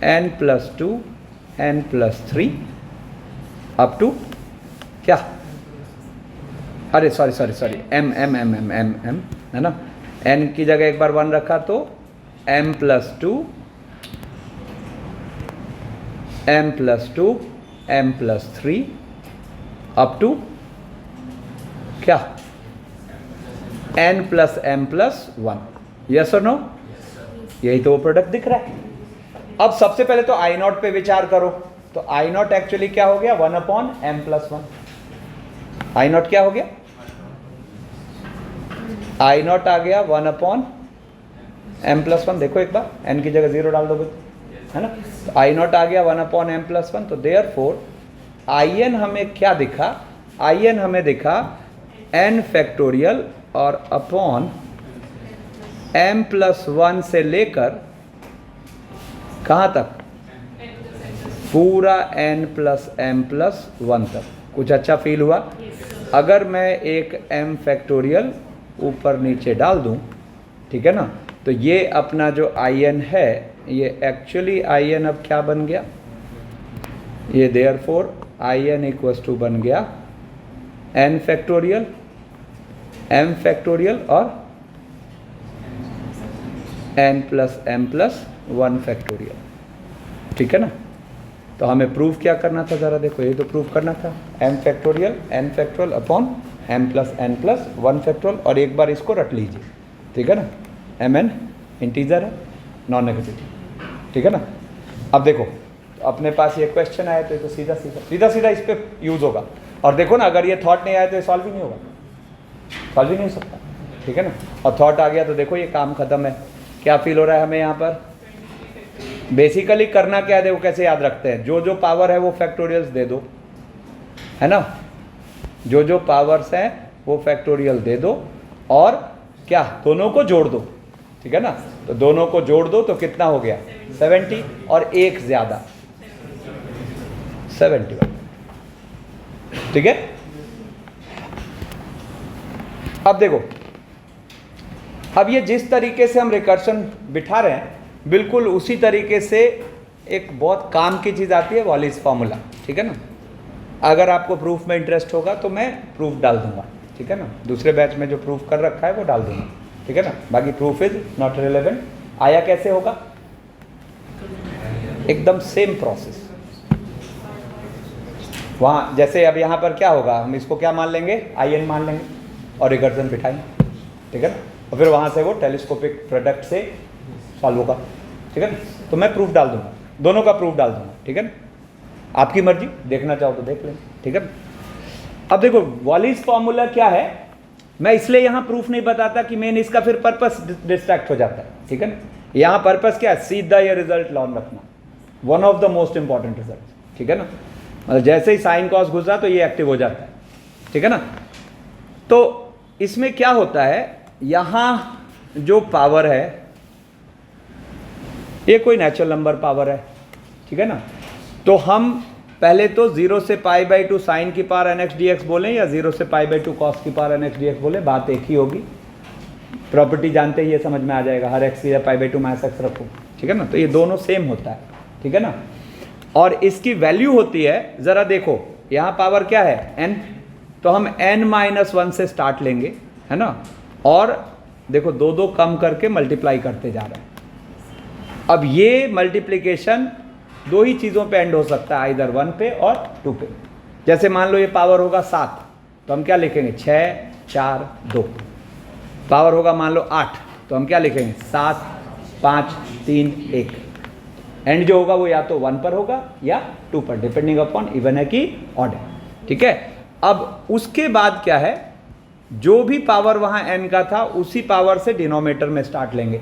[SPEAKER 1] n+2 n+3 अप टू क्या, अरे सॉरी m है ना, n की जगह एक बार 1 रखा तो m+2 m+3 अप टू क्या, n+m+1, यस और नो, यही तो वो प्रोडक्ट दिख रहा है। अब सबसे पहले तो I0 पे विचार करो, तो I0 एक्चुअली क्या हो गया, 1/m+1। I0 क्या हो गया, I0 आ गया 1/m+1, देखो एक बार n की जगह 0 डाल दोगे, है ना। तो I0 आ गया 1/m+1। तो देयरफॉर in हमें क्या दिखा, in हमें दिखा n⁴ और अपॉन m+1 से लेकर कहाँ तक, पूरा n+m+1 तक। कुछ अच्छा फील हुआ। अगर मैं एक m⁴ ऊपर नीचे डाल दूं, ठीक है ना, तो ये अपना जो in है, ये एक्चुअली in अब क्या बन गया, ये देयरफॉर in इक्वल्स टू बन गया n⁴, m⁴ और n+m+1⁴, ठीक है ना। तो हमें प्रूफ क्या करना था, ज़रा देखो, ये तो प्रूफ करना था m⁴ n⁴ अपॉन m+n+1⁴, और एक बार इसको रट लीजिए, ठीक है ना। mn इंटीजर है, नॉन नेगेटिव, ठीक है ना। अब देखो, तो अपने पास ये क्वेश्चन आया तो ये तो सीधा इस पर यूज़ होगा। और देखो ना, अगर ये थॉट नहीं आया तो ये सॉल्व ही नहीं होगा, सॉल्व ही नहीं हो सकता, ठीक है ना। और थॉट आ गया तो देखो ये काम खत्म है। क्या फील हो रहा है हमें यहाँ पर, बेसिकली करना क्या है, देखो कैसे याद रखते हैं, जो जो पावर है वो फैक्टोरियल्स दे दो, है ना, जो जो पावर्स हैं वो फैक्टोरियल दे दो, और क्या, दोनों को जोड़ दो, ठीक है ना, तो दोनों को जोड़ दो तो कितना हो गया 70 और एक ज्यादा 71, ठीक है। अब देखो, अब ये जिस तरीके से हम रिकर्शन बिठा रहे हैं बिल्कुल उसी तरीके से एक बहुत काम की चीज आती है वॉलिस फॉर्मूला, ठीक है ना। अगर आपको प्रूफ में इंटरेस्ट होगा तो मैं प्रूफ डाल दूंगा, ठीक है ना, दूसरे बैच में जो प्रूफ कर रखा है वो डाल दूंगा, ठीक है ना। बाकी प्रूफ इज नॉट रिलेवेंट। आया कैसे होगा, एकदम सेम प्रोसेस। वहां जैसे अब यहां पर क्या होगा, हम इसको क्या मान लेंगे, IN मान लेंगे और रिकर्जन बिठाएंगे, ठीक है ना, और फिर वहां से वो टेलीस्कोपिक प्रोडक्ट से सॉल्व होगा, ठीक है ना। तो मैं प्रूफ डाल दूंगा, दोनों का प्रूफ डाल दूंगा, ठीक है ना, आपकी मर्जी, देखना चाहो तो देख लें, ठीक है। अब देखो वॉलिस फॉर्मूला क्या है, मैं इसलिए यहां प्रूफ नहीं बताता कि मेन इसका फिर पर्पस डिस्ट्रैक्ट हो जाता है, ठीक है ना। यहां पर्पस क्या है, सीधा ये रिजल्ट लॉन रखना, one of the most important result, ठीक है ना। मतलब जैसे ही साइन कॉस घुसा तो ये एक्टिव हो जाता है, ठीक है ना। तो इसमें क्या होता है, यहां जो पावर है ये कोई नेचुरल नंबर पावर है, ठीक है ना। तो हम पहले तो 0 से π/2 साइन की पावर nx dx बोलें या 0 से π/2 कॉस की पावर nx dx बोलें, बात एक ही होगी। प्रॉपर्टी जानते ही ये समझ में आ जाएगा, हर x या π/2 में x रखो, ठीक है ना। तो ये दोनों सेम होता है, ठीक है ना। और इसकी वैल्यू होती है, जरा देखो यहाँ पावर क्या है n, तो हम n-1 से स्टार्ट लेंगे, है ना, और देखो दो दो कम करके मल्टीप्लाई करते जा रहे हैं। अब ये मल्टीप्लिकेशन दो ही चीज़ों पे एंड हो सकता है, इधर 1 पे और 2 पे। जैसे मान लो ये पावर होगा 7, तो हम क्या लिखेंगे 6 4 2। पावर होगा मान लो 8, तो हम क्या लिखेंगे 7 5 3 1। एंड जो होगा वो या तो 1 पर होगा या 2 पर, डिपेंडिंग अपॉन इवन है कि ऑड है, ठीक है। अब उसके बाद क्या है, जो भी पावर वहाँ n का था उसी पावर से डिनोमिनेटर में स्टार्ट लेंगे,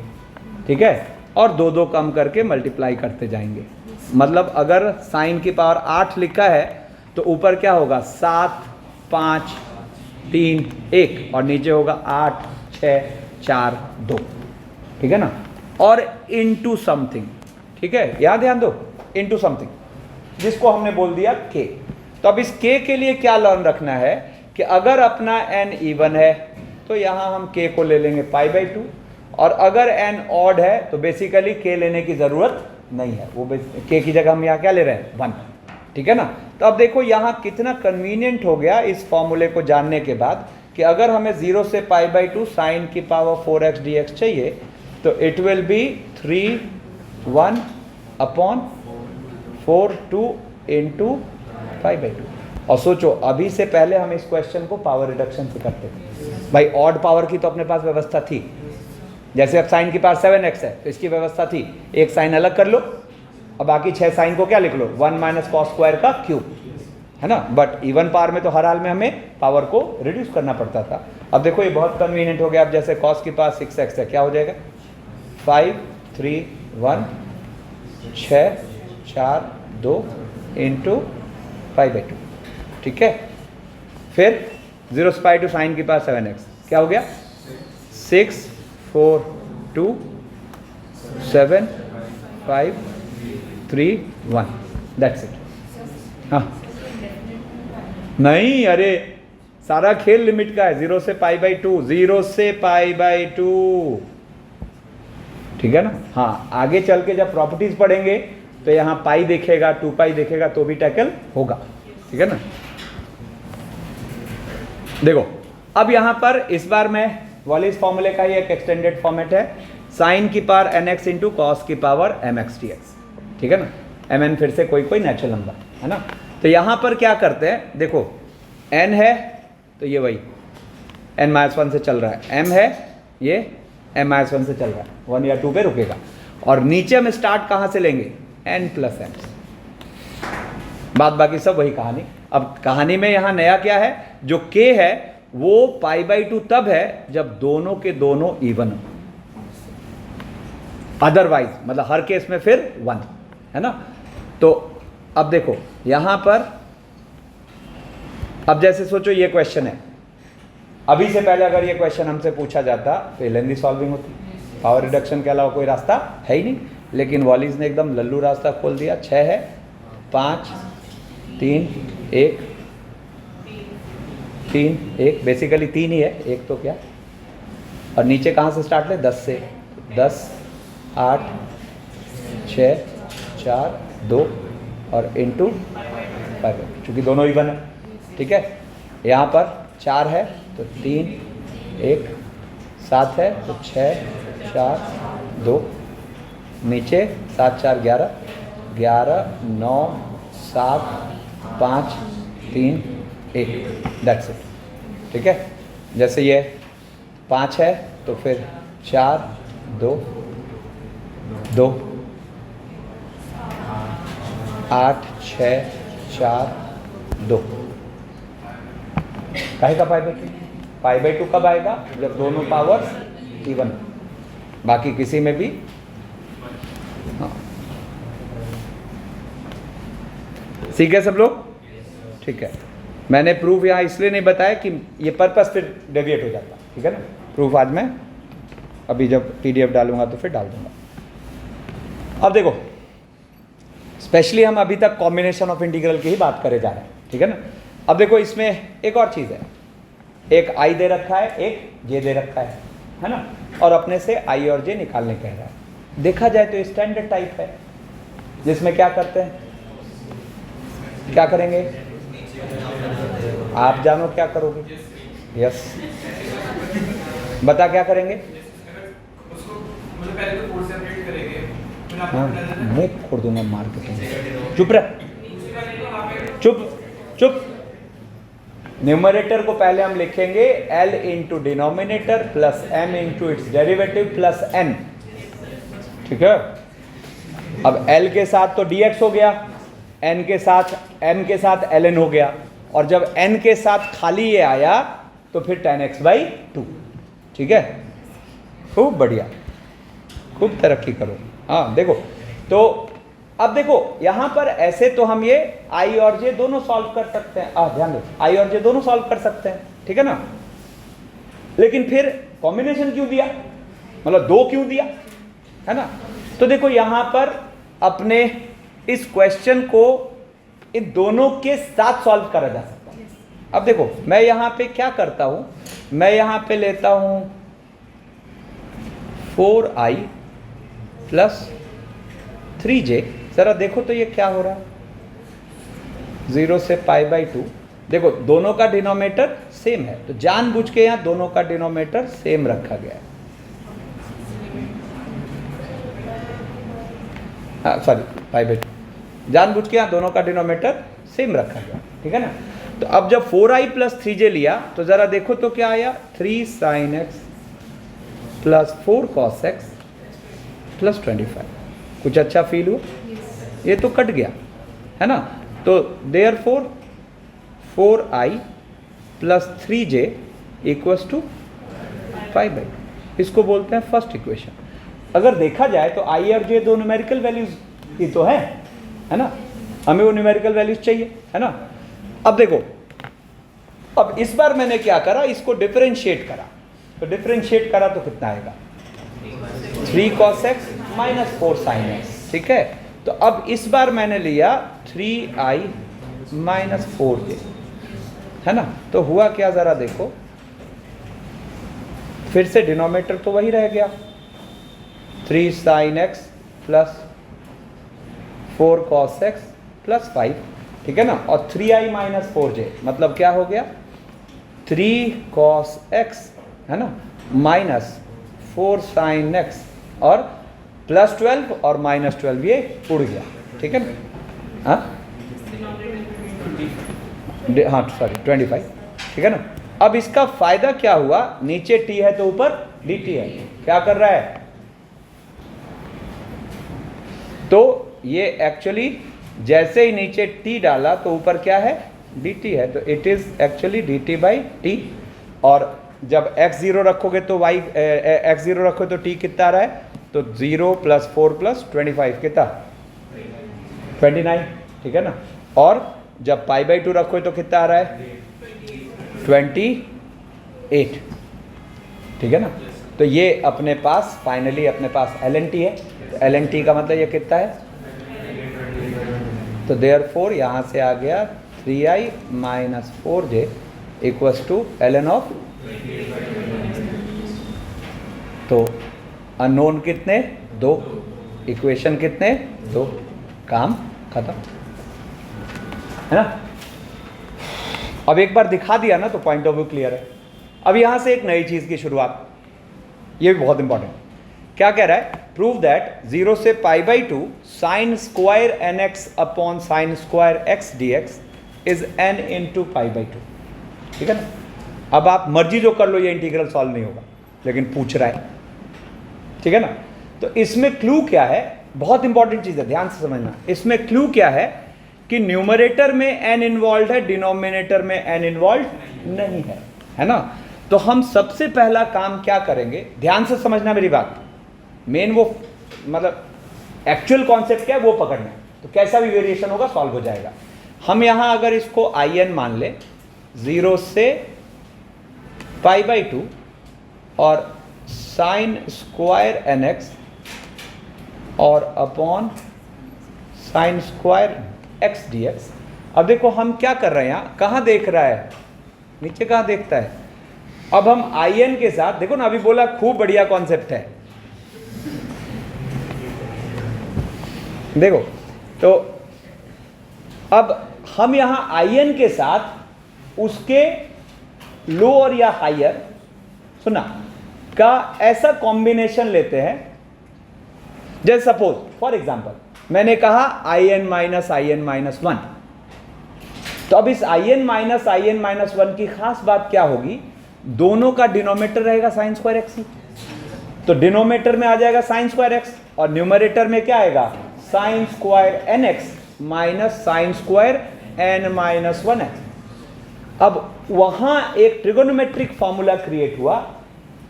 [SPEAKER 1] ठीक है, और दो दो कम करके मल्टीप्लाई करते जाएंगे। मतलब अगर साइन की पावर 8 लिखा है तो ऊपर क्या होगा 7 5 3 1 और नीचे होगा 8 6 4 2, ठीक है ना, और इनटू समथिंग, ठीक है, यहां ध्यान दो, इनटू समथिंग जिसको हमने बोल दिया k। तो अब इस k के लिए क्या लर्न रखना है कि अगर अपना n इवन है तो यहां हम k को ले लेंगे π/2, और अगर n ऑड है तो बेसिकली k लेने की जरूरत नहीं है, वो k की जगह हम यहाँ क्या ले रहे हैं 1, ठीक है ना। तो अब देखो यहाँ कितना कन्वीनियंट हो गया इस फॉर्मूले को जानने के बाद कि अगर हमें 0 से π/2 साइन की पावर 4x dx चाहिए तो इट विल बी 3 1/4 2 π/2। और सोचो अभी से पहले हम इस क्वेश्चन को पावर रिडक्शन से करते थे भाई, ऑड पावर की तो अपने पास व्यवस्था थी, जैसे अब साइन की पावर 7x है तो इसकी व्यवस्था थी, एक साइन अलग कर लो और बाकी 6 साइन को क्या लिख लो 1 - cos स्क्वायर का क्यूब, है ना। बट इवन पावर में तो हर हाल में हमें पावर को रिड्यूस करना पड़ता था। अब देखो ये बहुत कन्वीनियंट हो गया। अब जैसे cos की पावर 6x है, क्या हो जाएगा 5 3 1 6 4 2 इंटू π/2, ठीक है। फिर 0 से π/2 साइन की पावर 7x क्या हो गया 6 4 2 7 5 3 1, दैट्स इट। हाँ नहीं, अरे सारा खेल लिमिट का है, 0 से π/2, 0 से π/2, ठीक है ना। हाँ आगे चल के जब प्रॉपर्टीज पढ़ेंगे तो यहाँ पाई देखेगा 2π देखेगा तो भी टैकल होगा, ठीक है ना। देखो अब यहाँ पर इस बार मैं वॉलिस फॉर्मूले का ही एक एक्सटेंडेड फॉर्मेट है, साइन की पावर nx इंटू कॉस की पावर mx dx, ठीक है ना। mn फिर से कोई कोई नेचुरल नंबर है ना। तो यहाँ पर क्या करते हैं, देखो n है तो ये वही n-1 से चल रहा है, m है ये m-1 से चल रहा है, 1 या 2 पे रुकेगा, और नीचे हम स्टार्ट कहाँ से लेंगे n + m, बात बाकी सब वही कहानी। अब कहानी में यहाँ नया क्या है, जो k है वो π/2 तब है जब दोनों के दोनों इवन हो, अदरवाइज मतलब हर केस में फिर 1, है ना। तो अब देखो यहां पर, अब जैसे सोचो ये क्वेश्चन है, अभी से पहले अगर ये क्वेश्चन हमसे पूछा जाता तो लेंदी सॉल्विंग होती, पावर रिडक्शन के अलावा कोई रास्ता है ही नहीं, लेकिन वॉलीज ने एकदम लल्लू रास्ता खोल दिया। 6 है, 5 3 1 3 1, बेसिकली 3 ही है, एक तो क्या, और नीचे कहाँ से स्टार्ट ले, 10 से, 10 8 6 4 2 और इंटू 5, चूँकि दोनों इवन है, ठीक है। यहाँ पर 4 है तो 3 1, 7 है तो 6 4 2, नीचे 7 4 11 11 9 7 5 3 1, दैट्स इट, ठीक है। जैसे ये 5 है तो फिर 4 2 2 8 6 4 2, काहे का π/2 कब आएगा, जब दोनों पावर्स इवन, बाकी किसी में भी। हाँ, ठीक है सब लोग, ठीक है। मैंने प्रूफ यहाँ इसलिए नहीं बताया कि ये पर्पस फिर डेविएट हो जाता, ठीक है ना। प्रूफ आज मैं अभी जब PDF डालूंगा तो फिर डाल दूंगा। अब देखो, स्पेशली हम अभी तक कॉम्बिनेशन ऑफ इंटीग्रल की ही बात करे जा रहे हैं, ठीक है ना। अब देखो इसमें एक और चीज़ है, एक I दे रखा है, एक J दे रखा है ना, और अपने से I और J निकालने कह रहा है। देखा जाए तो स्टैंडर्ड टाइप है, जिसमें क्या करते हैं, क्या करेंगे, आप जानो क्या करोगे, यस बता क्या करेंगे। हाँ, मुँह खोड़ दूंगा मार के, चुप रह, चुप चुप। न्यूमरेटर को पहले हम लिखेंगे L into denominator plus M into its derivative plus N, ठीक है। अब L के साथ तो dx हो गया, N के साथ M के साथ ln हो गया, और जब N के साथ खाली ये आया तो फिर 10x/2, ठीक है। खूब बढ़िया, खूब तरक्की करो। हाँ देखो, तो अब देखो यहाँ पर ऐसे तो हम ये I और J दोनों सॉल्व कर सकते हैं, ध्यान दो, I और J दोनों सॉल्व कर सकते हैं, ठीक है ना। लेकिन फिर कॉम्बिनेशन क्यों दिया, मतलब 2 क्यों दिया, है ना। तो देखो यहाँ पर अपने इस क्वेश्चन को इन दोनों के साथ सॉल्व करा जा सकता है। अब देखो मैं यहाँ पे क्या करता हूँ, मैं यहाँ पे लेता हूँ 4I प्लस 3J, जरा देखो तो ये क्या हो रहा है, 0 से π/2। देखो दोनों का डिनोमिनेटर सेम है, तो जानबूझ के यहाँ दोनों का डिनोमिनेटर सेम रखा गया है, हाँ सॉरी π/2, जानबूझ के यहाँ दोनों का डिनोमिनेटर सेम रखा गया, ठीक है ना। तो अब जब 4I प्लस 3J लिया तो जरा देखो तो क्या आया, 3 sin x plus 4 cos x plus 25, कुछ अच्छा फील हुआ, ये तो कट गया, है ना। तो therefore 4I plus 3J equals to π/2, इसको बोलते हैं फर्स्ट इक्वेशन। अगर देखा जाए तो I और J दो न्यूमेरिकल वैल्यूज ही तो है ना, हमें वो न्यूमेरिकल वैल्यूज चाहिए, है ना। अब देखो, अब इस बार मैंने क्या करा, इसको डिफरेंशिएट करा, तो डिफरेंशिएट करा तो कितना आएगा, 3 cos x minus 4 sin x, ठीक है। तो अब इस बार मैंने लिया 3I माइनस 4J, है ना। तो हुआ क्या, जरा देखो, फिर से डिनोमिनेटर तो वही रह गया, 3 sin x plus 4 cos x plus 5, ठीक है ना। और 3I माइनस 4J मतलब क्या हो गया, 3 cos x, है ना, माइनस 4 sin x और प्लस 12 और माइनस 12, ये उड़ गया, ठीक है ना। हाँ सॉरी 25, ठीक है ना। अब इसका फायदा क्या हुआ, नीचे t है तो ऊपर dt है, क्या कर रहा है, तो ये एक्चुअली जैसे ही नीचे t डाला तो ऊपर क्या है, dt है, तो इट इज एक्चुअली dt/t। और जब x0 रखोगे तो x0 रखोगे तो t कितना आ रहा है, तो 0 प्लस 4 प्लस 25 कितना, 29, ठीक है ना। और जब π/2 रखोगे तो कितना आ रहा है, 20 8, ठीक है ना। तो ये अपने पास फाइनली अपने पास LNT है, तो LNT का मतलब ये कितना है, तो देयरफॉर यहाँ से आ गया 3i minus 4j equals to ln ऑफ, तो अननोन कितने, 2, इक्वेशन कितने, 2, काम खत्म, है ना। अब एक बार दिखा दिया ना तो पॉइंट ऑफ व्यू क्लियर है। अब यहां से एक नई चीज की शुरुआत, ये भी बहुत इंपॉर्टेंट, क्या कह रहा है, प्रूव दैट 0 से π/2 sine square nx upon sine square x dx is n into π/2, ठीक है ना। अब आप मर्जी जो कर लो, ये इंटीग्रल सॉल्व नहीं होगा, लेकिन पूछ रहा है, ठीक है ना। तो इसमें क्लू क्या है, बहुत इंपॉर्टेंट चीज है, ध्यान से समझना। इसमें क्लू क्या है कि न्यूमरेटर में n इन्वॉल्व है, डिनोमिनेटर में n इन्वॉल्व नहीं है, है ना। तो हम सबसे पहला काम क्या करेंगे, ध्यान से समझना मेरी बात, मेन वो मतलब एक्चुअल कॉन्सेप्ट क्या है वो पकड़ना है, तो कैसा भी वेरिएशन होगा सॉल्व हो जाएगा। हम यहां अगर इसको in मान ले 0 से π/2 और साइन स्क्वायर nx और upon sine square x dx। अब देखो हम क्या कर रहे हैं, यहाँ कहाँ देख रहा है, नीचे कहाँ देखता है। अब हम in के साथ देखो ना, अभी बोला खूब बढ़िया कॉन्सेप्ट है, देखो। तो अब हम यहां in के साथ उसके लोअर या हायर, सुना, का ऐसा कॉम्बिनेशन लेते हैं, जैसे सपोज फॉर एग्जांपल मैंने कहा in माइनस 1, तो अब इस in माइनस 1 की खास बात क्या होगी, दोनों का डिनोमिनेटर रहेगा साइन स्क्वायर x ही, तो डिनोमिनेटर में आ जाएगा साइन स्क्वायर x और न्यूमरेटर में क्या आएगा, sign square nx minus sine square n minus 1x। अब वहां एक ट्रिगोनोमेट्रिक फॉर्मूला क्रिएट हुआ,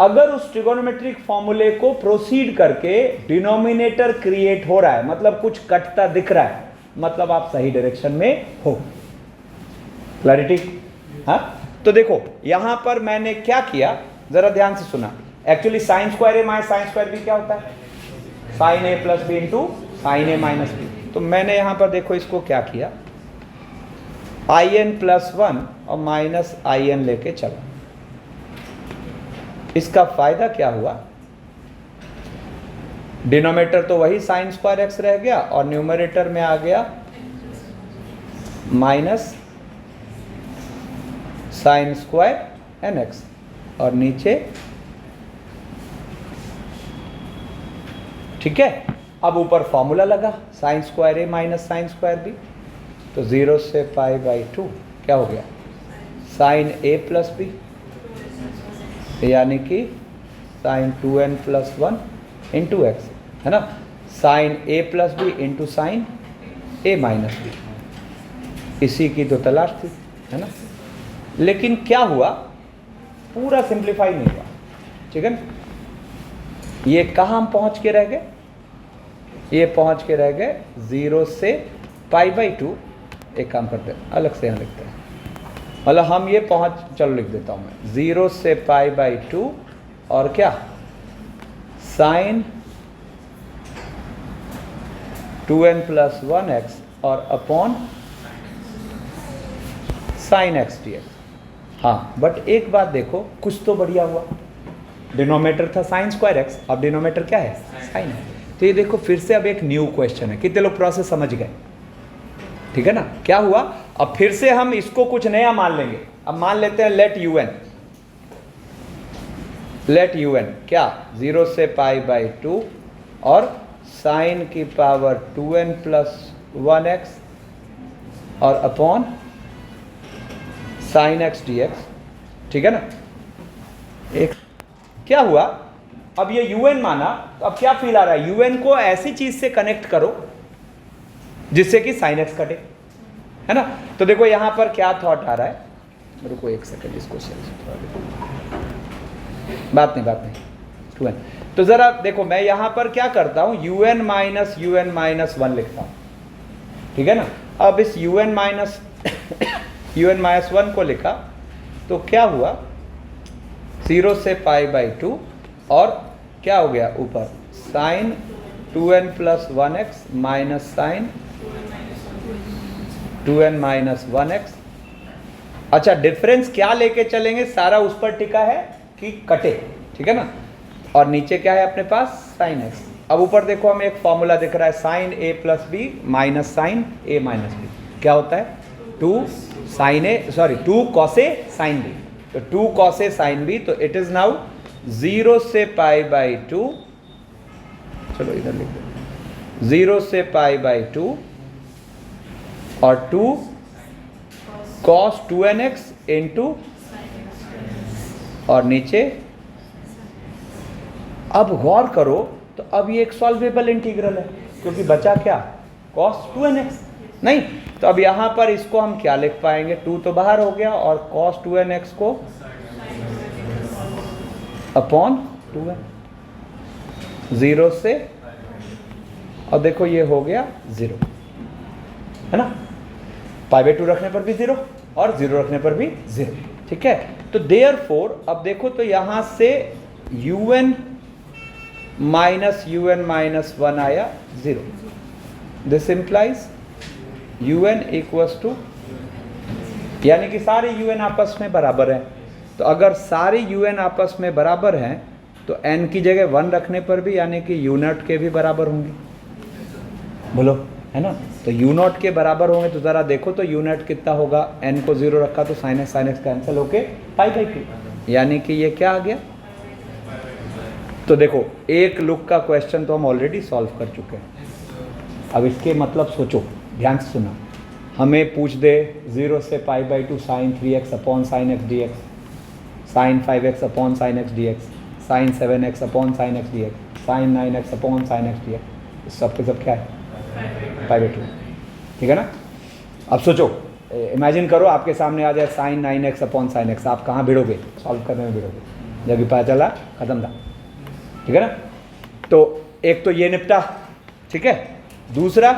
[SPEAKER 1] अगर उस ट्रिगोनोमेट्रिक फॉर्मूले को प्रोसीड करके डिनोमिनेटर क्रिएट हो रहा है, मतलब कुछ कटता दिख रहा है, मतलब आप सही डायरेक्शन में हो। क्लैरिटी, हाँ। तो देखो यहां पर मैंने क्या किया, जरा ध्यान से सुना। एक्चुअली साइन स्क्वायर ए माइनस साइन स्क्वायर बी क्या होता है, साइन ए प्लस बी इंटू साइन ए माइनस बी। तो मैंने यहां पर देखो इसको क्या किया, in+1 और माइनस in लेके चला। इसका फायदा क्या हुआ, डिनोमिनेटर तो वही साइन स्क्वायर x रह गया और न्यूमरेटर में आ गया माइनस साइन स्क्वायर nx और नीचे, ठीक है। अब ऊपर फॉर्मूला लगा साइन स्क्वायर ए माइनस साइन स्क्वायर बी, तो 0 से π/2 क्या हो गया, साइन ए प्लस बी, यानी कि साइन 2n+1 इंटू एक्स, है ना, साइन ए प्लस बी इंटू साइन ए माइनस बी। इसी की तो तलाश थी, है ना। लेकिन क्या हुआ, पूरा सिंप्लीफाई नहीं हुआ, ठीक है ना। ये कहाँ हम पहुँच के रह गए, ये पहुँच के रह गए 0 से π/2। एक काम करते हैं, अलग से यहाँ लिखते हैं, मतलब हम ये पहुँच, चलो लिख देता हूँ मैं, 0 से π/2 और क्या, साइन 2n+1x और अपॉन साइन x dx। हाँ, बट एक बात देखो, कुछ तो बढ़िया हुआ, डिनोमिनेटर था साइन स्क्वायर x, अब डिनोमिनेटर क्या है, साइन है। तो ये देखो फिर से अब एक न्यू क्वेश्चन है, कितने लोग प्रोसेस समझ गए, ठीक है ना। क्या हुआ, अब फिर से हम इसको कुछ नया मान लेंगे। अब मान लेते हैं लेट un क्या, 0 से π/2 और साइन की पावर 2n+1x और अपॉन साइन x dx, ठीक है ना। एक क्या हुआ, अब ये un माना, तो अब क्या फील आ रहा है, un को ऐसी चीज से कनेक्ट करो जिससे कि साइन x कटे, है ना। तो देखो यहां पर क्या थॉट आ रहा है, मेरे को एक सेकंड इसको बात नहीं 2n। तो जरा देखो मैं यहां पर क्या करता हूं, un माइनस 1 लिखता हूं, ठीक है ना। अब इस un माइनस 1 को लिखा तो क्या हुआ, 0 से पाई बाई 2 और क्या हो गया ऊपर sine 2n plus 1x minus sine 2n minus 1x। अच्छा डिफरेंस क्या लेके चलेंगे, सारा उस पर टिका है कि कटे, ठीक है ना। और नीचे क्या है अपने पास साइन x। अब ऊपर देखो हमें एक फॉर्मूला दिख रहा है sine a plus B minus sine a minus B, क्या होता है 2 sine a sorry 2 cos a sine b। तो 2 कॉस a साइन b, तो इट इज नाउ 0 से पाई बाई 2, चलो इधर लिख दो 0 से पाई बाई 2 और 2 कॉस 2nx इंटू और नीचे। अब गौर करो तो अब ये एक सॉल्वेबल इंटीग्रल है क्योंकि बचा क्या cos 2nx नहीं। तो अब यहां पर इसको हम क्या लिख पाएंगे, 2 तो बाहर हो गया और cos 2nx को अपॉन 2n 0 से, और देखो ये हो गया 0 है ना, पाई बाई 2 रखने पर भी 0 और 0 रखने पर भी 0, ठीक है। तो देयरफॉर अब देखो तो यहां से un माइनस un माइनस 1 आया 0। This implies un equals to, यानी कि सारे un आपस में बराबर हैं। तो अगर सारे un आपस में बराबर हैं तो n की जगह 1 रखने पर भी यानी कि u0 के भी बराबर होंगे, बोलो है ना। तो u0 के बराबर होंगे तो ज़रा देखो तो u0 कितना होगा, n को 0 रखा तो साइन x कैंसिल होके पाई बाई 2, यानी कि ये क्या आ गया। तो देखो एक लुक का क्वेश्चन तो हम ऑलरेडी सॉल्व कर चुके हैं। अब इसके मतलब सोचो, ध्यान से सुना, हमें पूछ दे 0 से pi by 2 sine 3x upon sine x dx, sine 5x upon sine x dx, sine 7x upon sine x dx, sine 9x upon sine x dx, सब के सब क्या है पाई बाई 2, ठीक है ना। अब सोचो, इमेजिन करो आपके सामने आ जाए sign 9x upon sine x, आप कहाँ भिड़ोगे, सॉल्व करने में भिड़ोगे, जब पता चला खत्म था, ठीक है ना। तो एक तो ये निपटा, ठीक है। दूसरा,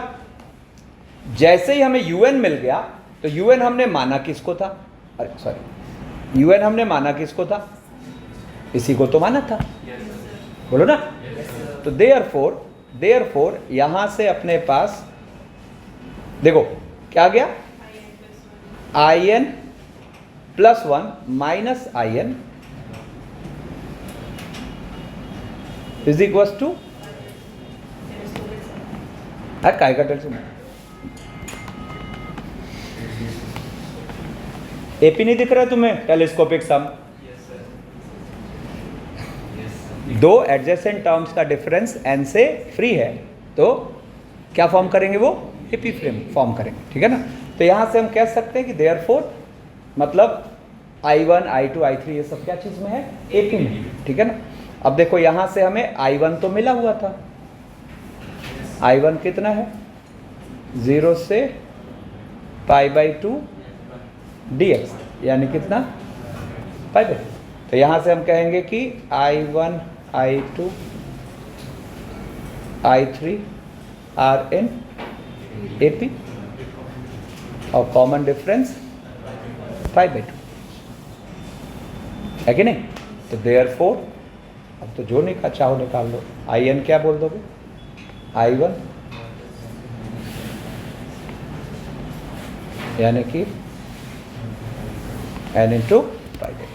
[SPEAKER 1] जैसे ही हमें un मिल गया तो un हमने माना किसको था, अरे सॉरी un हमने माना किसको था, इसी को तो माना था, बोलो ना। तो देयरफॉर यहां से अपने पास देखो क्या गया in plus 1 minus in is equals to काय का टेंशन, एपी नहीं दिख रहा है तुम्हें, टेलीस्कोपिक सम, दो एडजेसेंट टर्म्स का डिफरेंस n से फ्री है तो क्या फॉर्म करेंगे, वो एपी फ्रेम फॉर्म करेंगे, ठीक है ना। तो यहां से हम कह सकते हैं कि देयरफॉर मतलब I1 I2 I3 ये सब क्या चीज में है, एपी में, ठीक है ना। अब देखो यहां से हमें I1 तो मिला हुआ था, I1 कितना है 0 से पाई बाई 2 dx, यानी कितना पाई बाई। तो यहां से हम कहेंगे कि I1 I2 I3 are in AP और कॉमन डिफरेंस पाई बाई 2 है कि नहीं। तो देयरफॉर अब तो जो नहीं का चाहो निकाल लो, in क्या बोल दोगे, I1 यानी कि n इंटू पाई बाई 2।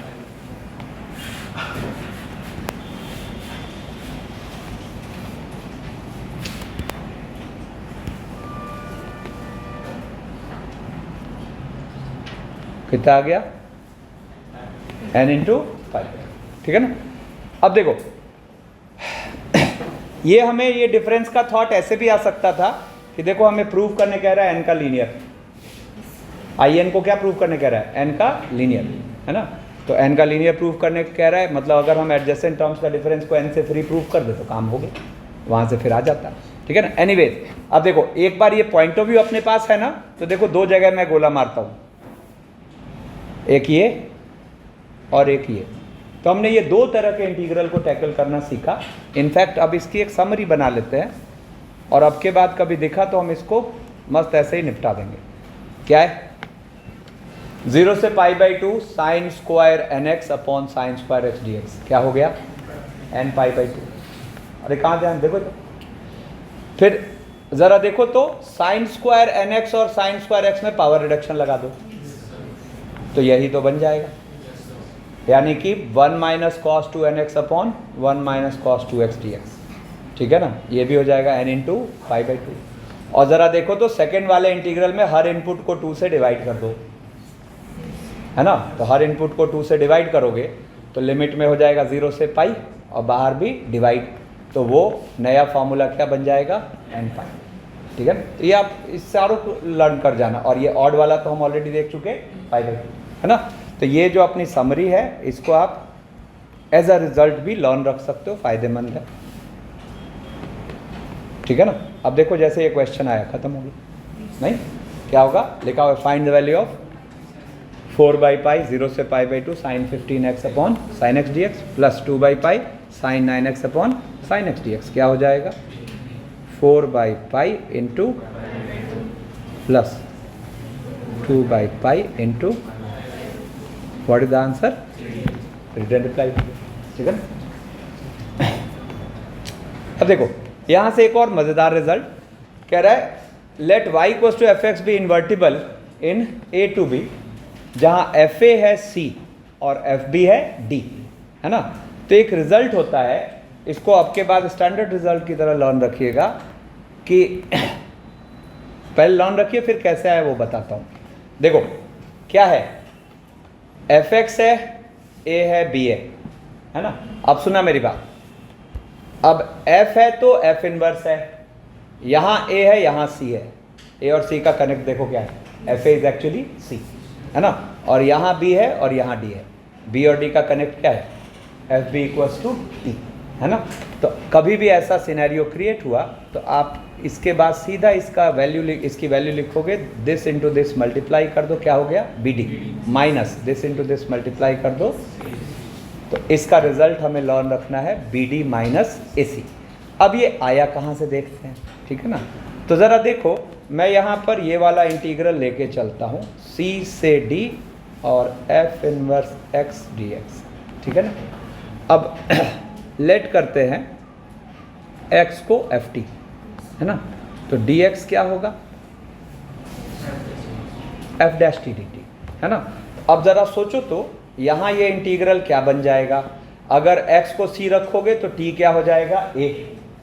[SPEAKER 1] कितना आ गया n इंटू पाई, ठीक है ना। अब देखो ये हमें ये डिफरेंस का थॉट ऐसे भी आ सकता था कि देखो हमें प्रूव करने कह रहा है n का लीनियर, in को क्या प्रूव करने कह रहा है, n का लीनियर, है ना। तो n का लीनियर प्रूव करने कह रहा है, मतलब अगर हम एडजेसेंट टर्म्स का डिफरेंस को n से फ्री प्रूव कर दे तो काम हो गया, वहां से फिर आ जाता, ठीक है ना। एनीवेज अब देखो एक बार ये पॉइंट ऑफ व्यू अपने पास है ना, तो देखो दो जगह मैं गोला मारता हूं, एक ये और एक ये। तो हमने ये दो तरह के इंटीग्रल को टैकल करना सीखा। इनफैक्ट अब इसकी एक समरी बना लेते हैं और अब के बाद कभी दिखा तो हम इसको मस्त ऐसे ही निपटा देंगे। क्या है, 0 से pi by 2 sine square N X upon sine square X D X, क्या हो गया एन पाई बाई 2। अरे कहाँ ध्यान देखो तो, फिर ज़रा देखो तो साइन स्क्वायर एन एक्स और साइन स्क्वायर एक्स में पावर रिडक्शन लगा दो तो यही तो बन जाएगा, यानी कि 1 minus cos 2 N X upon 1 minus cos 2 X D X, ठीक है ना। ये भी हो जाएगा एन इंटू पाई बाई 2। और ज़रा देखो तो सेकेंड वाले इंटीग्रल में हर इनपुट को 2 से डिवाइड कर दो, है ना। तो हर इनपुट को 2 से डिवाइड करोगे तो लिमिट में हो जाएगा 0 से पाई और बाहर भी डिवाइड, तो वो नया फॉर्मूला क्या बन जाएगा एन पाई, ठीक है ना। तो ये आप इस सारों को लर्न कर जाना, और ये ऑड वाला तो हम ऑलरेडी देख चुके पाई बाई 2, है ना। तो ये जो अपनी समरी है इसको आप एज अ रिजल्ट भी लर्न रख सकते हो, फायदेमंद है, ठीक है ना। अब देखो जैसे ये क्वेश्चन आया, खत्म हो गया नहीं, क्या होगा लिखा हुआ find the value of 4 by pi 0 से pi by 2 sine 15x upon sine X D X plus 2 by pi sine 9x upon sine X D X, क्या हो जाएगा 4 by pi into plus 2 by pi into what is the answer, return reply, ठीक है ना। अब देखो यहाँ से एक और मज़ेदार रिजल्ट कह रहा है, let y equals to F X B invertible in A to B, जहाँ एफ ए है सी और एफ बी है डी, है ना। तो एक रिजल्ट होता है, इसको आपके बाद स्टैंडर्ड रिजल्ट की तरह लर्न रखिएगा, कि पहले लर्न रखिए फिर कैसे आया वो बताता हूँ। देखो क्या है, एफ एक्स है, ए है, बी है ना। अब सुना मेरी बात, अब f है तो f इनवर्स है, यहाँ a है यहाँ c है, a और c का कनेक्ट देखो क्या है, f इज एक्चुअली c, है ना। और यहाँ b है और यहाँ d है, b और d का कनेक्ट क्या है, F B equals to t, है ना। तो कभी भी ऐसा सिनेरियो क्रिएट हुआ तो आप इसके बाद सीधा इसका वैल्यू इसकी वैल्यू लिखोगे, दिस इंटू दिस मल्टीप्लाई कर दो, क्या हो गया B D, minus this into this multiply कर दो, तो इसका रिजल्ट हमें लर्न रखना है B D minus A C. अब ये आया कहाँ से देखते हैं, ठीक है ना। तो ज़रा देखो मैं यहाँ पर ये वाला इंटीग्रल लेके चलता हूँ, सी से डी और F inverse x D X, ठीक है ना। अब लेट करते हैं x को एफ टी, है ना। तो dx क्या होगा F dash T D T, है ना। अब ज़रा सोचो तो यहाँ ये इंटीग्रल क्या बन जाएगा, अगर x को c रखोगे तो t क्या हो जाएगा a,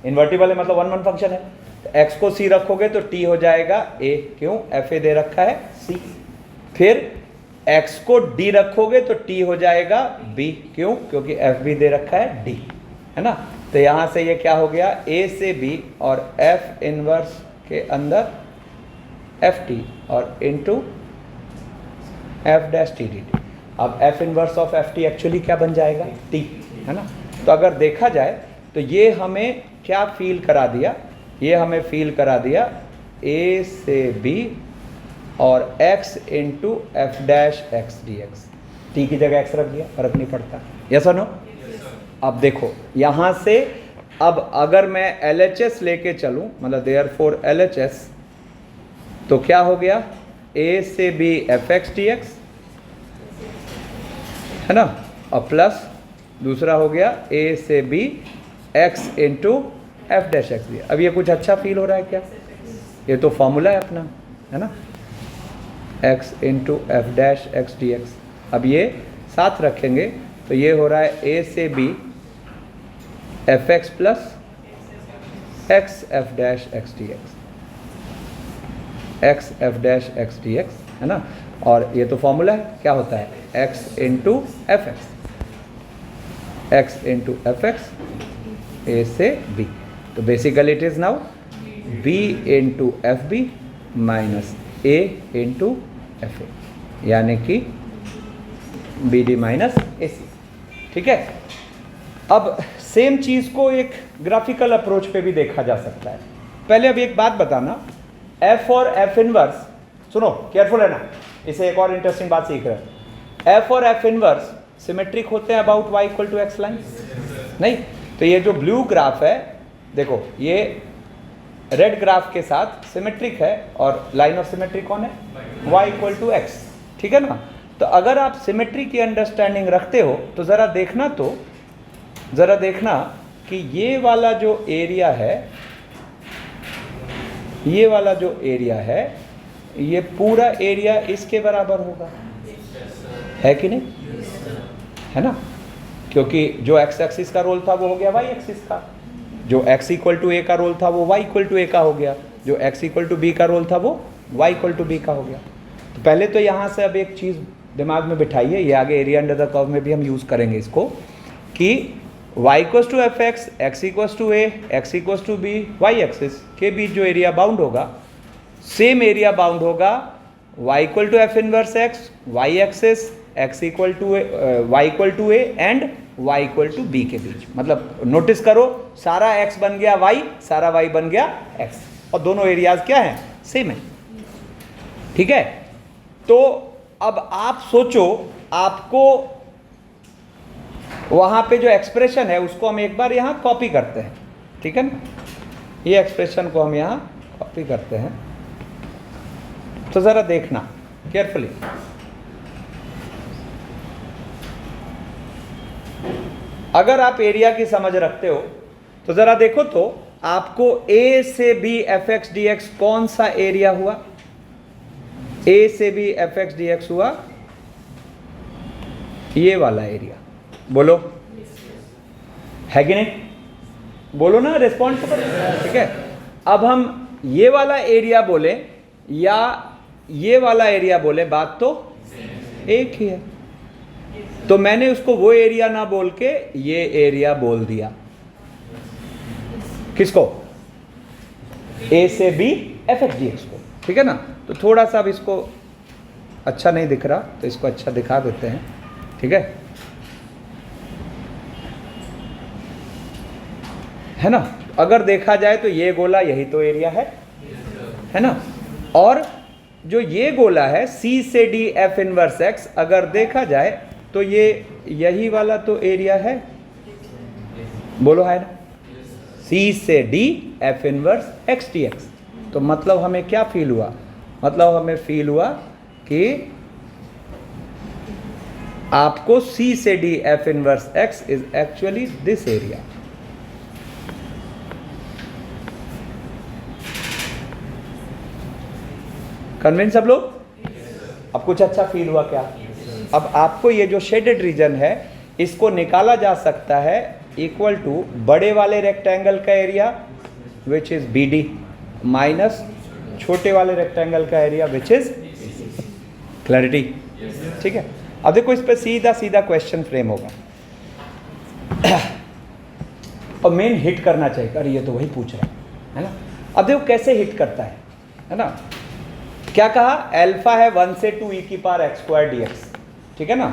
[SPEAKER 1] इन्वर्टिबल है मतलब 1 1 फंक्शन है, तो x को c रखोगे तो t हो जाएगा a, क्यों f a दे रखा है c। फिर x को d रखोगे तो t हो जाएगा b, क्यों, क्योंकि f भी दे रखा है d, है ना। तो यहाँ से ये क्या हो गया a से b और f इनवर्स के अंदर एफ टी और into F dash T D T. अब f inverse of F T actually क्या बन जाएगा t, है ना। तो अगर देखा जाए तो ये हमें क्या फील करा दिया, ये हमें फील करा दिया a से b और x into F dash x D x, T की जगह x रख दिया, फर्क नहीं पड़ता, यस और नो। अब देखो यहाँ से, अब अगर मैं LHS लेके चलूँ, मतलब देयरफॉर LHS, तो क्या हो गया a से b F x D x, है ना, और प्लस दूसरा हो गया a से b x into F dash x D. अब ये कुछ अच्छा फील हो रहा है क्या, ये तो फॉर्मूला है अपना, है ना, x into F dash x D x. अब ये साथ रखेंगे तो ये हो रहा है a से b F x plus x F dash x D x, x F dash x D x, है ना। और ये तो फॉर्मूला है, क्या होता है x into F X, X into F X A से b। तो basically it is now b into F B minus a into F A, यानी कि B D minus A C, ठीक है। अब सेम चीज़ को एक ग्राफिकल अप्रोच पे भी देखा जा सकता है। पहले अब एक बात बताना, f और f इनवर्स, सुनो केयरफुल है ना, इसे एक और इंटरेस्टिंग बात सीख रहे हैं। f और f इनवर्स सिमेट्रिक होते हैं about y equal to X line, नहीं। तो ये जो ब्लू ग्राफ है, देखो ये रेड ग्राफ के साथ सिमेट्रिक है, और लाइन ऑफ सिमेट्री कौन है y इक्वल टू एक्स, ठीक है ना। तो अगर आप सिमेट्री की अंडरस्टैंडिंग रखते हो तो ज़रा देखना कि ये वाला जो एरिया है ये पूरा एरिया इसके बराबर होगा, है कि नहीं, है ना, क्योंकि जो एक्स एक्सिस का रोल था वो हो गया वाई एक्सिस का, जो x इक्वल टू ए का रोल था वो y इक्वल टू ए का हो गया, जो x इक्वल टू बी का रोल था वो y इक्वल टू बी का हो गया। तो पहले तो यहाँ से अब एक चीज़ दिमाग में बिठाइए, ये आगे एरिया अंडर द कर्व में भी हम यूज़ करेंगे इसको, कि y equals to F X, X equals to A, X equals to B, Y axis के बीच जो एरिया बाउंड होगा सेम एरिया बाउंड होगा y equal to F inverse X, Y axis, X equal to Y equal to A and y equal to B के बीच। मतलब notice करो, सारा x बन गया y, सारा y बन गया x, और दोनों एरियाज क्या हैं, सेम है, ठीक है। तो अब आप सोचो, आपको वहां पे जो एक्सप्रेशन है उसको हम एक बार यहां कॉपी करते हैं, ठीक है ना, ये एक्सप्रेशन को हम यहां कॉपी करते हैं। तो जरा देखना केयरफुली, अगर आप एरिया की समझ रखते हो तो ज़रा देखो तो आपको A से B fx dx कौन सा एरिया हुआ, A से B fx dx हुआ ये वाला एरिया, बोलो है कि नहीं, बोलो ना, रिस्पॉन्ड तो करो, ठीक है। अब हम ये वाला एरिया बोले या ये वाला एरिया बोले, बात तो एक ही है। तो मैंने उसको वो एरिया ना बोल के ये एरिया बोल दिया, किसको, A से B fx dx को, ठीक है ना। तो थोड़ा सा अब इसको अच्छा नहीं दिख रहा तो इसको अच्छा दिखा देते हैं, ठीक है ना। अगर देखा जाए तो ये गोला यही तो एरिया है ना, और जो ये गोला है C से D f इनवर्स x, अगर देखा जाए तो ये यही वाला तो एरिया है, बोलो है ना, C से D f inverse x dx। तो मतलब हमें क्या फील हुआ, मतलब हमें फील हुआ कि आपको C से D f inverse x is actually this area. Convince सब लोग, अब कुछ अच्छा फील हुआ क्या। अब आपको ये जो शेडेड रीजन है इसको निकाला जा सकता है इक्वल टू बड़े वाले रेक्टेंगल का area which is BD minus छोटे वाले रेक्टेंगल का एरिया विच इज क्लैरिटी, ठीक है। अब देखो इस पे सीधा सीधा क्वेश्चन फ्रेम होगा और मेन हिट करना चाहिए, अरे ये तो वही पूछ रहा है ना। अब देखो कैसे हिट करता है ना। क्या कहा, अल्फा है 1 से 2 e की पावर x स्क्वायर dx, ठीक है ना।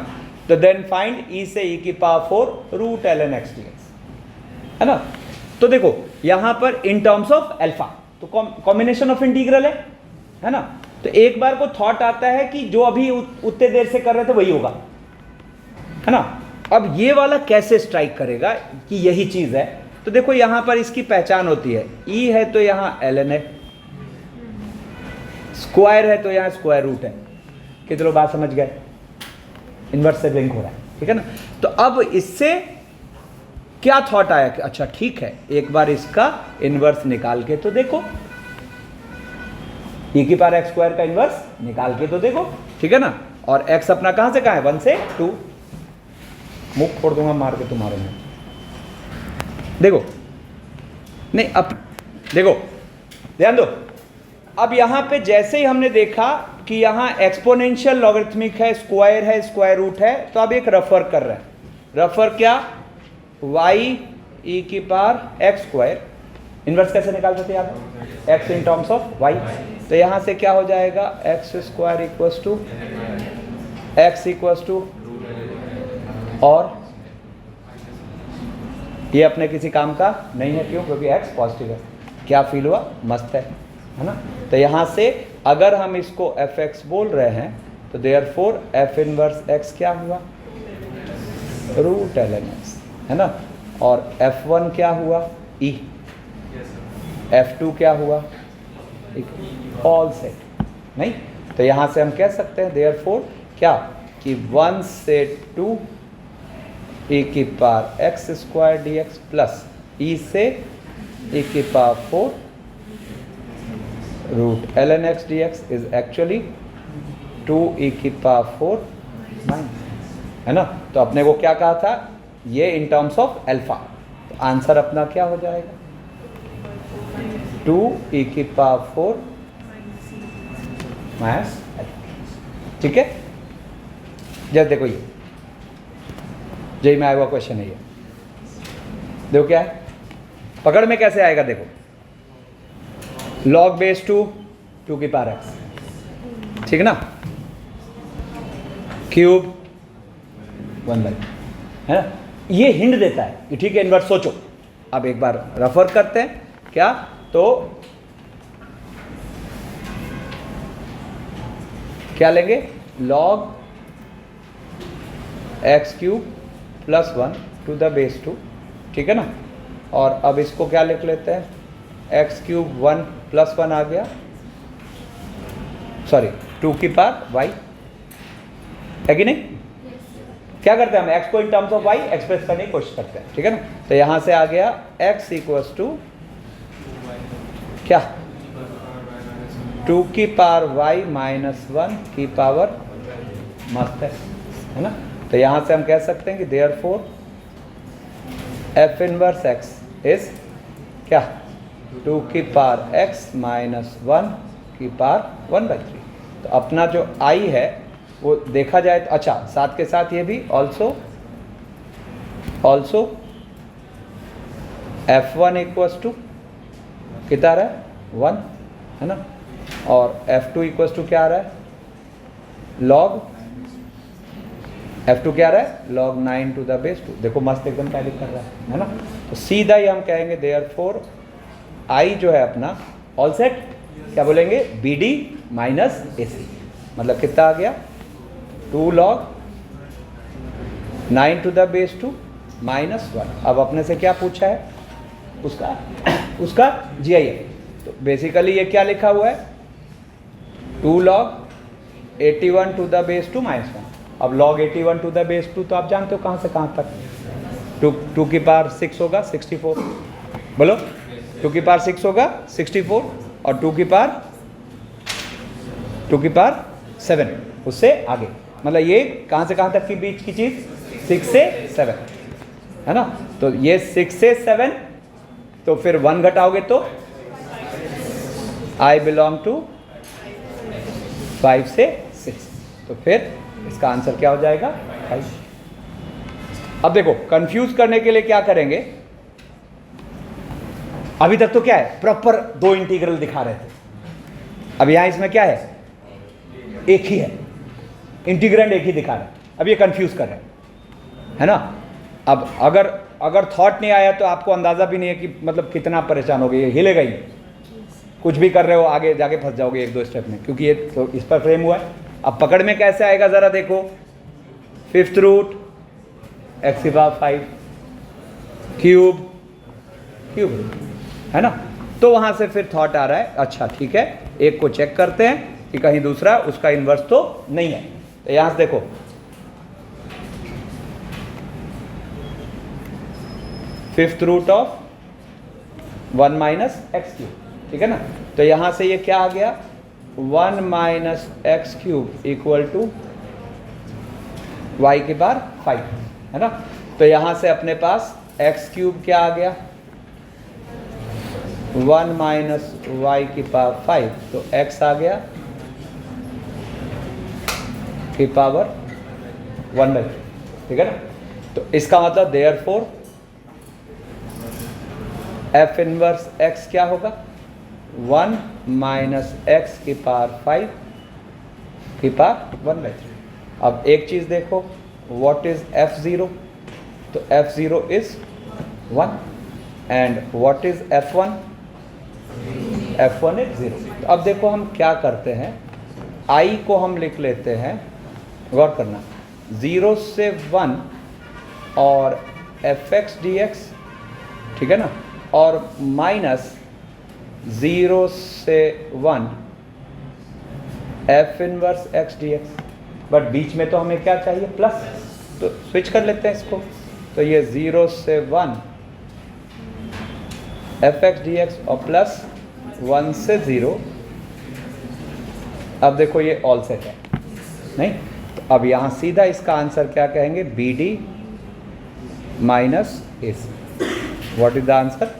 [SPEAKER 1] तो देन फाइंड e से e की power 4 root ln x dx, है ना। तो देखो यहां पर इन टर्म्स ऑफ अल्फा, तो कॉम्बिनेशन ऑफ इंटीग्रल है ना। तो एक बार को थॉट आता है कि जो अभी उतने देर से कर रहे थे वही होगा, है ना। अब ये वाला कैसे स्ट्राइक करेगा कि यही चीज है। तो देखो यहां पर इसकी पहचान होती है, e है तो यहां ln है, स्क्वायर है तो यहां स्क्वायर रूट है, कितने लोग बात समझ गए, इनवर्स से लिंक हो रहा है, ठीक है ना। तो अब इससे क्या थॉट आया कि अच्छा ठीक है एक बार इसका इनवर्स निकाल के तो देखो, e की पावर x स्क्वायर का इनवर्स निकाल के तो देखो, ठीक है ना। और x अपना कहां से कहां है, 1 से 2, मुख फोड़ दूंगा मार के तुम्हारे में, देखो नहीं, अब देखो ध्यान दो। अब यहां पे जैसे ही हमने देखा कि यहां एक्सपोनेंशियल लॉगरिथमिक है, स्क्वायर रूट है, तो अब एक रफर कर रहा है, रफर क्या, y e की पावर x स्क्वायर, इनवर्स कैसे निकालते थे आप, x in terms of y। तो यहां से क्या हो जाएगा, x square equals to x equals to, और ये अपने किसी काम का नहीं है, क्यों, क्योंकि x पॉजिटिव है। क्या फील हुआ, मस्त है ना। तो यहां से अगर हम इसको fx बोल रहे हैं तो देयरफॉर f इनवर्स x क्या हुआ, रूट ln x, है ना। और f1 क्या हुआ, e, f2 क्या हुआ, ऑल सेट नहीं। तो यहां से हम कह सकते हैं देयरफॉर क्या कि 1 से 2 e की power X square D X plus e से e की power 4 root ln x dx is actually 2 e की पावर 4 माइनस, है ना। तो अपने को क्या कहा था, ये इन टर्म्स ऑफ अल्फा। तो आंसर अपना क्या हो जाएगा, 2 e की पावर 4 माइनस अल्फा। ठीक है, जब देखो ये जेई में आया हुआ क्वेश्चन है ये, देखो क्या है, पकड़ में कैसे आएगा, देखो log बेस 2 की पावर एक्स, ठीक है ना, क्यूब 1/, है ना। ये हिंट देता है कि ठीक है इनवर्स सोचो। अब एक बार रेफर करते हैं क्या, तो क्या लेंगे, log x cube plus 1 to the base 2, ठीक है ना। और अब इसको क्या लिख लेते हैं, x क्यूब 1 प्लस 1 आ गया, सॉरी 2 की पावर y, है कि नहीं। क्या करते हैं हम, x को इन टर्म्स ऑफ y एक्सप्रेस करने की कोशिश करते हैं, ठीक है ना। तो यहां से आ गया x इक्वल्स टू क्या, 2 की पावर y माइनस 1 की पावर, मस्त है ना। तो यहां से हम कह सकते हैं कि therefore f inverse x is क्या, 2 की पावर x माइनस 1 की पावर 1/3। तो अपना जो i है वो देखा जाए तो, अच्छा साथ के साथ ये भी ऑल्सो f1 इक्वल्स टू कितना आ रहा है, 1, है ना। और f2 इक्वल्स टू क्या आ रहा है, log f2 क्या आ रहा है, log 9 टू द बेस 2। देखो मस्त एकदम टैली कर रहा है ना। तो सीधा ही हम कहेंगे देयरफॉर i जो है अपना ऑल सेट, क्या बोलेंगे, bd माइनस ac, मतलब कितना आ गया, 2 log 9 to the base 2 minus 1। अब अपने से क्या पूछा है, उसका GIF। तो बेसिकली ये क्या लिखा हुआ है, 2 log 81 to the base 2 minus 1। अब log 81 टू द बेस 2 तो आप जानते हो कहाँ से कहाँ तक, 2 की पावर 6 होगा 64, बोलो 2 की पावर 6 होगा 64, और 2 की पावर 7 उससे आगे, मतलब ये कहाँ से कहाँ तक की बीच की चीज़, 6 से 7, है ना। तो ये 6 से 7, तो फिर 1 घटाओगे तो I बिलोंग टू 5 से 6, तो फिर इसका आंसर क्या हो जाएगा, 5। अब देखो कंफ्यूज करने के लिए क्या करेंगे, अभी तक तो क्या है, प्रॉपर 2 इंटीग्रल दिखा रहे थे, अब यहां इसमें क्या है, एक ही है, इंटीग्रेंड एक ही दिखा रहे हैं। अब ये कंफ्यूज कर रहे हैं, है ना। अब अगर थॉट नहीं आया तो आपको अंदाजा भी नहीं है कि मतलब कितना परेशान हो गए, हिलेगा ही, कुछ भी कर रहे हो आगे जाके फंस जाओगे 1-2 स्टेप में, क्योंकि ये तो इस पर फ्रेम हुआ है। अब पकड़ में कैसे आएगा जरा देखो, 5th रूट x की पावर 5 क्यूब, है ना। तो वहां से फिर थॉट आ रहा है, अच्छा ठीक है एक को चेक करते हैं कि कहीं दूसरा उसका इन्वर्स तो नहीं है। तो यहां से देखो, fifth root of 1 minus X cube, ठीक है ना। तो यहां से ये क्या आ गया, 1 minus X cube equal to Y की पावर 5, है ना। तो यहां से अपने पास एक्स क्यूब क्या आ गया, 1 माइनस वाई की पावर 5, तो एक्स आ गया की पावर 1/3, ठीक है ना। तो इसका मतलब देयरफॉर एफ इनवर्स एक्स क्या होगा, 1 माइनस एक्स की पावर 5 की पावर 1/3। अब एक चीज देखो, व्हाट इज f0, तो f0 is 1 and what is f1, f1 is 0। तो अब देखो हम क्या करते हैं, i को हम लिख लेते हैं, गौर करना, 0 से 1 और fx dx, ठीक है ना, और माइनस 0 से 1 f inverse x dx, but बीच में तो हमें क्या चाहिए, प्लस, तो स्विच कर लेते हैं इसको। तो ये 0 से 1 fx dx और प्लस 1 से 0। अब देखो ये ऑल सेट है नहीं, तो अब यहाँ सीधा इसका आंसर क्या कहेंगे, BD minus AC। What is the answer?